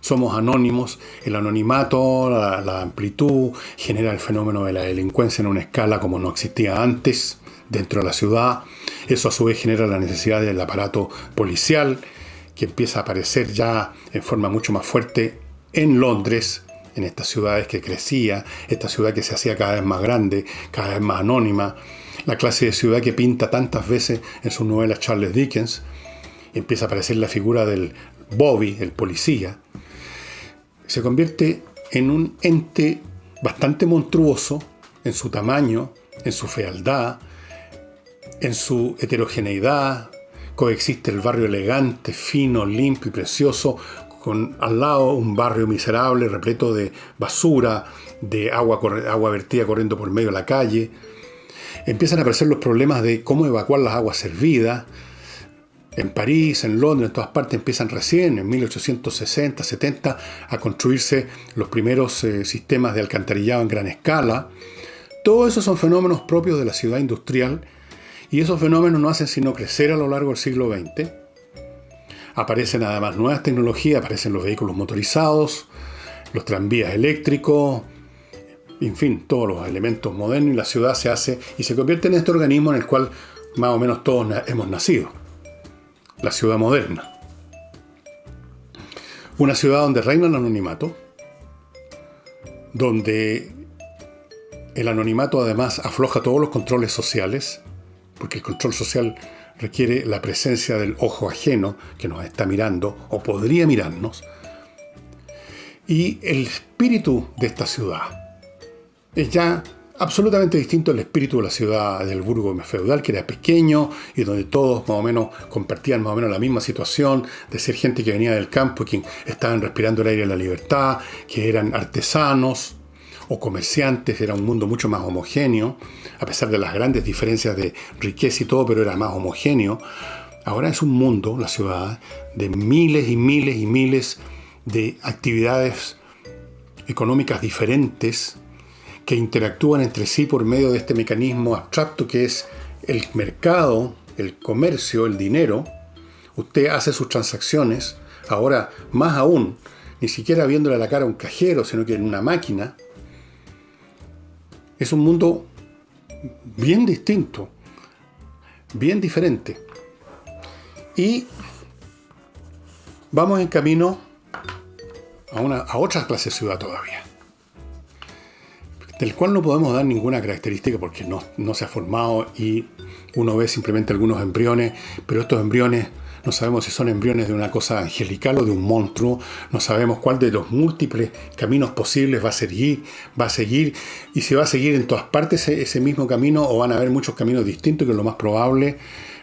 Somos anónimos. El anonimato, la amplitud, genera el fenómeno de la delincuencia en una escala como no existía antes dentro de la ciudad. Eso a su vez genera la necesidad del aparato policial, que empieza a aparecer ya en forma mucho más fuerte en Londres, en estas ciudades que crecía, esta ciudad que se hacía cada vez más grande, cada vez más anónima, la clase de ciudad que pinta tantas veces en sus novelas Charles Dickens. Empieza a aparecer la figura del Bobby, el policía. Se convierte en un ente bastante monstruoso en su tamaño, en su fealdad, en su heterogeneidad. Coexiste el barrio elegante, fino, limpio y precioso, con al lado un barrio miserable, repleto de basura, de agua vertida corriendo por medio de la calle. Empiezan a aparecer los problemas de cómo evacuar las aguas servidas. En París, en Londres, en todas partes empiezan recién, en 1860, 70, a construirse los primeros sistemas de alcantarillado en gran escala. Todos esos son fenómenos propios de la ciudad industrial, y esos fenómenos no hacen sino crecer a lo largo del siglo XX. Aparecen además nuevas tecnologías, aparecen los vehículos motorizados, los tranvías eléctricos, en fin, todos los elementos modernos, y la ciudad se hace y se convierte en este organismo en el cual más o menos todos hemos nacido. La ciudad moderna. Una ciudad donde reina el anonimato, donde el anonimato además afloja todos los controles sociales, porque el control social requiere la presencia del ojo ajeno que nos está mirando o podría mirarnos. Y el espíritu de esta ciudad es ya absolutamente distinto al espíritu de la ciudad del Burgo feudal, que era pequeño y donde todos más o menos compartían más o menos la misma situación, de ser gente que venía del campo y que estaban respirando el aire de la libertad, que eran artesanos o comerciantes. Era un mundo mucho más homogéneo, a pesar de las grandes diferencias de riqueza y todo, pero era más homogéneo. Ahora es un mundo, la ciudad, de miles y miles y miles de actividades económicas diferentes que interactúan entre sí por medio de este mecanismo abstracto que es el mercado, el comercio, el dinero. Usted hace sus transacciones, ahora más aún, ni siquiera viéndole la cara a un cajero, sino que en una máquina, Es un mundo bien distinto, bien diferente. Y vamos en camino a otra clase de ciudad todavía, del cual no podemos dar ninguna característica porque no se ha formado y uno ve simplemente algunos embriones, pero estos embriones no sabemos si son embriones de una cosa angelical o de un monstruo, no sabemos cuál de los múltiples caminos posibles va a seguir, y si va a seguir en todas partes ese mismo camino o van a haber muchos caminos distintos, que es lo más probable,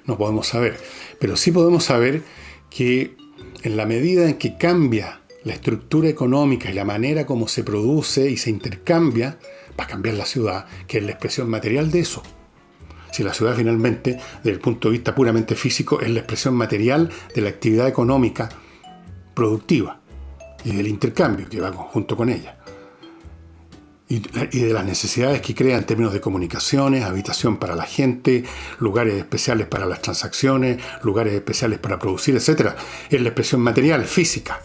no podemos saber. Pero sí podemos saber que en la medida en que cambia la estructura económica y la manera como se produce y se intercambia, va a cambiar la ciudad, que es la expresión material de eso. Si la ciudad finalmente, desde el punto de vista puramente físico, es la expresión material de la actividad económica productiva y del intercambio que va junto con ella. Y de las necesidades que crea en términos de comunicaciones, habitación para la gente, lugares especiales para las transacciones, lugares especiales para producir, etc. Es la expresión material, física.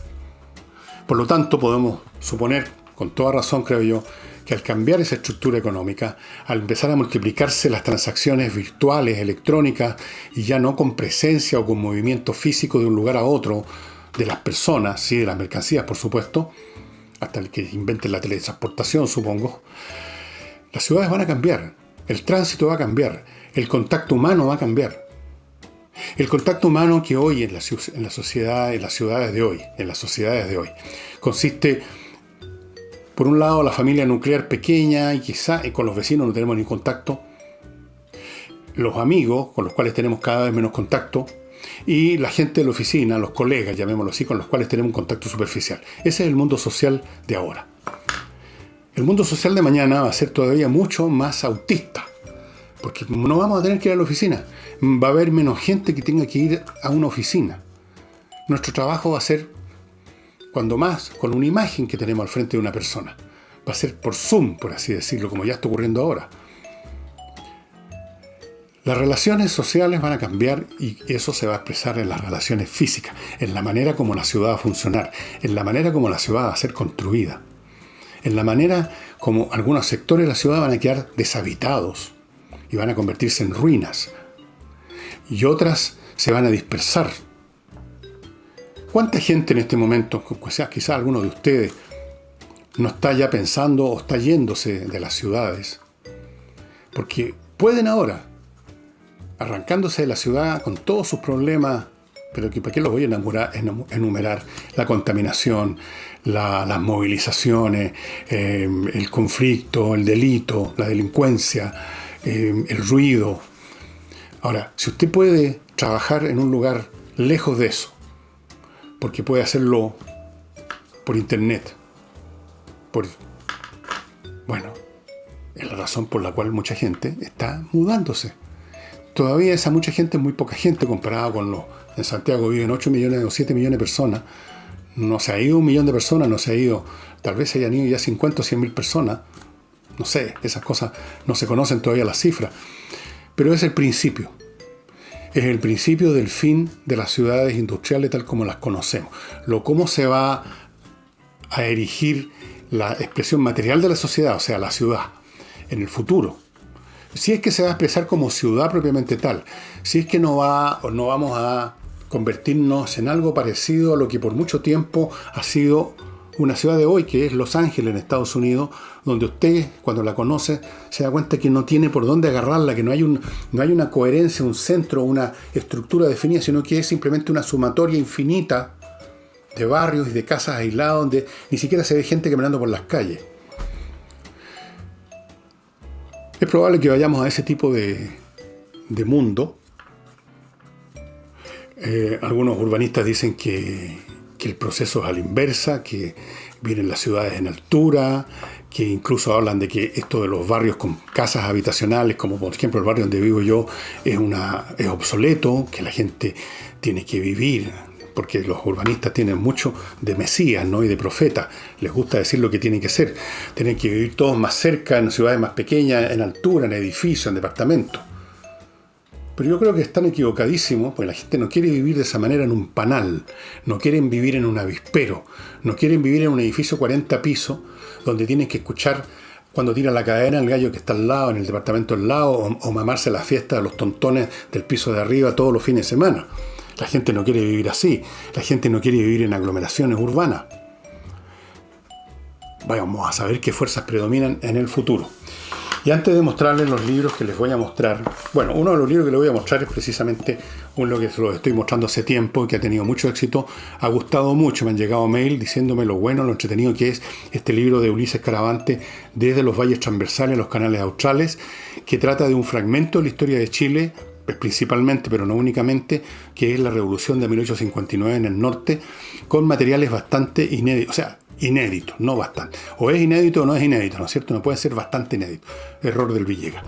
Por lo tanto, podemos suponer, con toda razón creo yo, que al cambiar esa estructura económica, al empezar a multiplicarse las transacciones virtuales, electrónicas, y ya no con presencia o con movimiento físico de un lugar a otro, de las personas, sí, de las mercancías, por supuesto, hasta el que invente la teletransportación, supongo, las ciudades van a cambiar, el tránsito va a cambiar, el contacto humano va a cambiar. El contacto humano que hoy en la sociedad, en las ciudades de hoy, en las sociedades de hoy, consiste, por un lado, la familia nuclear pequeña y quizá con los vecinos no tenemos ni contacto, los amigos con los cuales tenemos cada vez menos contacto y la gente de la oficina, los colegas, llamémoslo así, con los cuales tenemos un contacto superficial. Ese es el mundo social de ahora. El mundo social de mañana va a ser todavía mucho más autista, porque no vamos a tener que ir a la oficina. Va a haber menos gente que tenga que ir a una oficina. Nuestro trabajo va a ser, cuando más, con una imagen que tenemos al frente de una persona. Va a ser por Zoom, por así decirlo, como ya está ocurriendo ahora. Las relaciones sociales van a cambiar y eso se va a expresar en las relaciones físicas, en la manera como la ciudad va a funcionar, en la manera como la ciudad va a ser construida, en la manera como algunos sectores de la ciudad van a quedar deshabitados y van a convertirse en ruinas y otras se van a dispersar. ¿Cuánta gente en este momento, quizás alguno de ustedes, no está ya pensando o está yéndose de las ciudades? Porque pueden ahora, arrancándose de la ciudad con todos sus problemas, pero que ¿para qué los voy a enumerar? La contaminación, las movilizaciones, el conflicto, el delito, la delincuencia, el ruido. Ahora, si usted puede trabajar en un lugar lejos de eso, porque puede hacerlo por internet, bueno, es la razón por la cual mucha gente está mudándose. Todavía esa mucha gente es muy poca gente comparada con los... En Santiago viven 8 millones o 7 millones de personas. No se ha ido 1 millón de personas, no se ha ido... Tal vez se hayan ido ya 50 o 100 mil personas. No sé, esas cosas no se conocen todavía las cifras. Pero es el principio. Es el principio del fin de las ciudades industriales tal como las conocemos. Cómo se va a erigir la expresión material de la sociedad, o sea, la ciudad, en el futuro. Si es que se va a expresar como ciudad propiamente tal, si es que no vamos a convertirnos en algo parecido a lo que por mucho tiempo ha sido una ciudad de hoy, que es Los Ángeles en Estados Unidos, donde usted, cuando la conoce, se da cuenta que no tiene por dónde agarrarla, que no hay una coherencia, un centro, una estructura definida, sino que es simplemente una sumatoria infinita de barrios y de casas aisladas donde ni siquiera se ve gente caminando por las calles. Es probable que vayamos a ese tipo de mundo. Algunos urbanistas dicen que el proceso es a la inversa, que vienen las ciudades en altura, que incluso hablan de que esto de los barrios con casas habitacionales, como por ejemplo el barrio donde vivo yo, es obsoleto, que la gente tiene que vivir, porque los urbanistas tienen mucho de mesías, ¿no? Y de profeta. Les gusta decir lo que tienen que ser. Tienen que vivir todos más cerca, en ciudades más pequeñas, en altura, en edificios, en departamentos. Pero yo creo que están equivocadísimos, porque la gente no quiere vivir de esa manera en un panal, no quieren vivir en un avispero, no quieren vivir en un edificio 40 pisos, donde tienen que escuchar cuando tira la cadena el gallo que está al lado, en el departamento al lado, o mamarse la fiesta de los tontones del piso de arriba todos los fines de semana. La gente no quiere vivir así. La gente no quiere vivir en aglomeraciones urbanas. Vamos a saber qué fuerzas predominan en el futuro. Y antes de mostrarles los libros que les voy a mostrar, bueno, uno de los libros que les voy a mostrar es precisamente uno que se lo estoy mostrando hace tiempo y que ha tenido mucho éxito, ha gustado mucho, me han llegado mail diciéndome lo bueno, lo entretenido que es este libro de Ulises Caravante, Desde los valles transversales a los canales australes, que trata de un fragmento de la historia de Chile, principalmente, pero no únicamente, que es la Revolución de 1859 en el norte, con materiales bastante inéditos, o sea, inédito, no bastante. O es inédito o no es inédito, ¿no es cierto? No puede ser bastante inédito. Error del Villegas.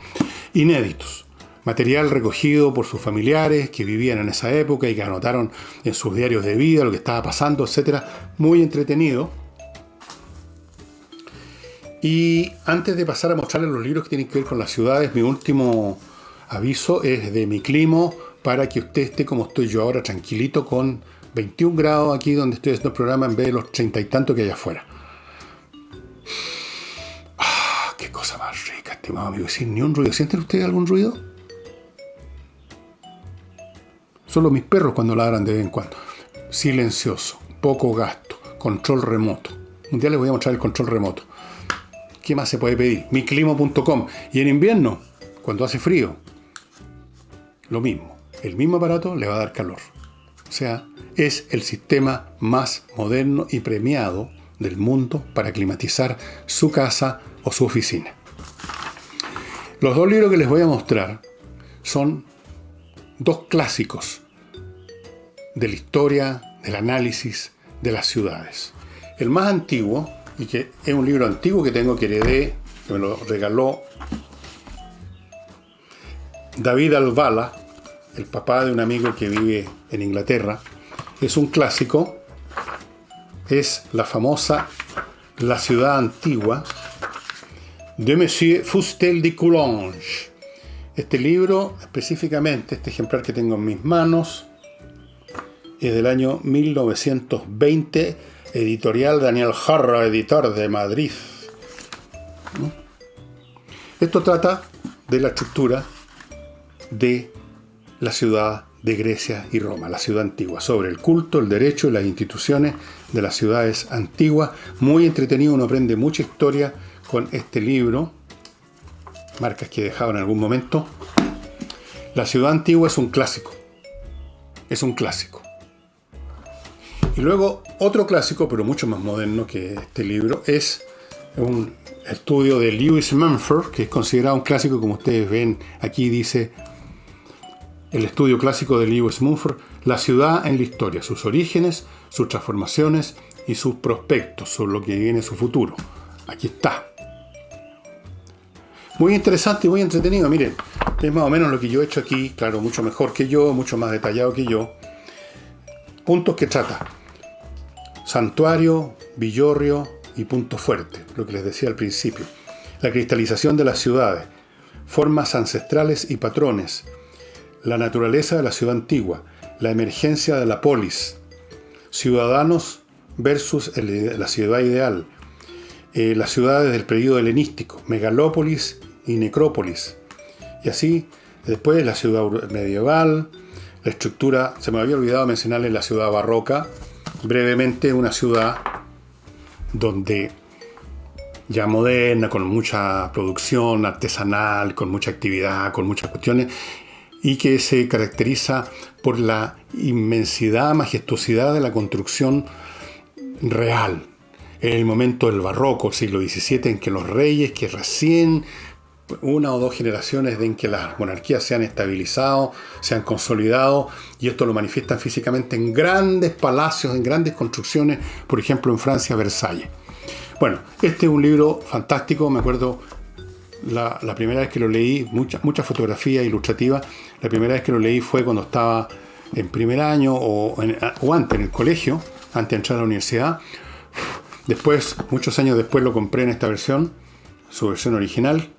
Inéditos. Material recogido por sus familiares que vivían en esa época y que anotaron en sus diarios de vida lo que estaba pasando, etcétera. Muy entretenido. Y antes de pasar a mostrarles los libros que tienen que ver con las ciudades, mi último aviso es de mi clima para que usted esté como estoy yo ahora, tranquilito, con 21 grados aquí donde estoy haciendo el programa en vez de los 30 y tanto que hay afuera. ¡Qué cosa más rica, estimado amigo! Sin ni un ruido. ¿Sienten ustedes algún ruido? Solo mis perros cuando ladran de vez en cuando. Silencioso, poco gasto, control remoto. Un día les voy a mostrar el control remoto. ¿Qué más se puede pedir? Miclimo.com. Y en invierno, cuando hace frío, lo mismo. El mismo aparato le va a dar calor. O sea, es el sistema más moderno y premiado del mundo para climatizar su casa o su oficina. Los dos libros que les voy a mostrar son dos clásicos de la historia, del análisis de las ciudades. El más antiguo, y que es un libro antiguo que tengo que heredé, que me lo regaló David Alvala, el papá de un amigo que vive en Inglaterra. Es un clásico, es la famosa La ciudad antigua de Monsieur Fustel de Coulanges. Este libro, específicamente, este ejemplar que tengo en mis manos, es del año 1920, editorial Daniel Jarra, editor de Madrid. Esto trata de la estructura de la ciudad de Grecia y Roma, la ciudad antigua, sobre el culto, el derecho y las instituciones de las ciudades antiguas. Muy entretenido, uno aprende mucha historia con este libro, marcas que he dejado en algún momento. La ciudad antigua es un clásico, Y luego otro clásico, pero mucho más moderno que este libro, es un estudio de Lewis Mumford, que es considerado un clásico, como ustedes ven aquí dice el estudio clásico de Lewis Mumford, la ciudad en la historia, sus orígenes, sus transformaciones y sus prospectos, sobre lo que viene su futuro. Aquí está. Muy interesante y muy entretenido. Miren, es más o menos lo que yo he hecho aquí, claro, mucho mejor que yo, mucho más detallado que yo. Puntos que trata: santuario, villorrio y punto fuerte, lo que les decía al principio. La cristalización de las ciudades, formas ancestrales y patrones, la naturaleza de la ciudad antigua, la emergencia de la polis, ciudadanos versus la ciudad ideal, las ciudades del periodo helenístico, megalópolis y necrópolis, y así después la ciudad medieval, la estructura, se me había olvidado mencionarles la ciudad barroca, brevemente una ciudad donde ya moderna, con mucha producción artesanal, con mucha actividad, con muchas cuestiones, y que se caracteriza por la inmensidad, majestuosidad de la construcción real. En el momento del barroco, siglo XVII, en que los reyes, que recién una o dos generaciones en que las monarquías se han estabilizado, se han consolidado, y esto lo manifiestan físicamente en grandes palacios, en grandes construcciones, por ejemplo en Francia, Versalles. Bueno, este es un libro fantástico, me acuerdo la primera vez que lo leí, mucha fotografía ilustrativa. La primera vez que lo leí fue cuando estaba en primer año o antes, en el colegio, antes de entrar a la universidad. Después, muchos años después, lo compré en esta versión, su versión original.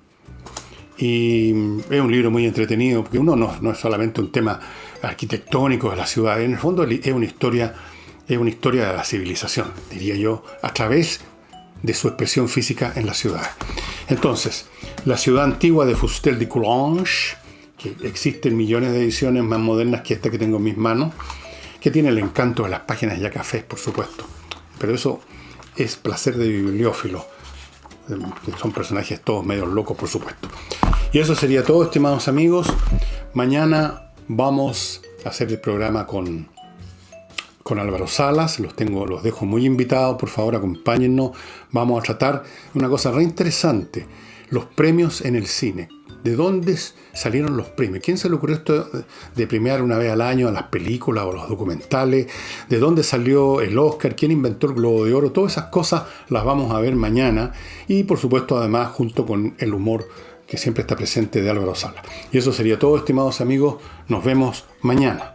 Y es un libro muy entretenido, porque uno no es solamente un tema arquitectónico de la ciudad, en el fondo es una historia de la civilización, diría yo, a través de su expresión física en la ciudad. Entonces, la ciudad antigua de Fustel de Coulanges, que existen millones de ediciones más modernas que esta que tengo en mis manos, que tiene el encanto de las páginas ya cafés, por supuesto. Pero eso es placer de bibliófilo. Son personajes todos medios locos, por supuesto. Y eso sería todo, estimados amigos. Mañana vamos a hacer el programa con Álvaro Salas. Los dejo muy invitados. Por favor, acompáñennos. Vamos a tratar una cosa re interesante. Los premios en el cine. ¿De dónde salieron los premios? ¿Quién se le ocurrió esto de premiar una vez al año a las películas o los documentales? ¿De dónde salió el Oscar? ¿Quién inventó el Globo de Oro? Todas esas cosas las vamos a ver mañana. Y por supuesto, además, junto con el humor que siempre está presente de Álvaro Salas. Y eso sería todo, estimados amigos. Nos vemos mañana.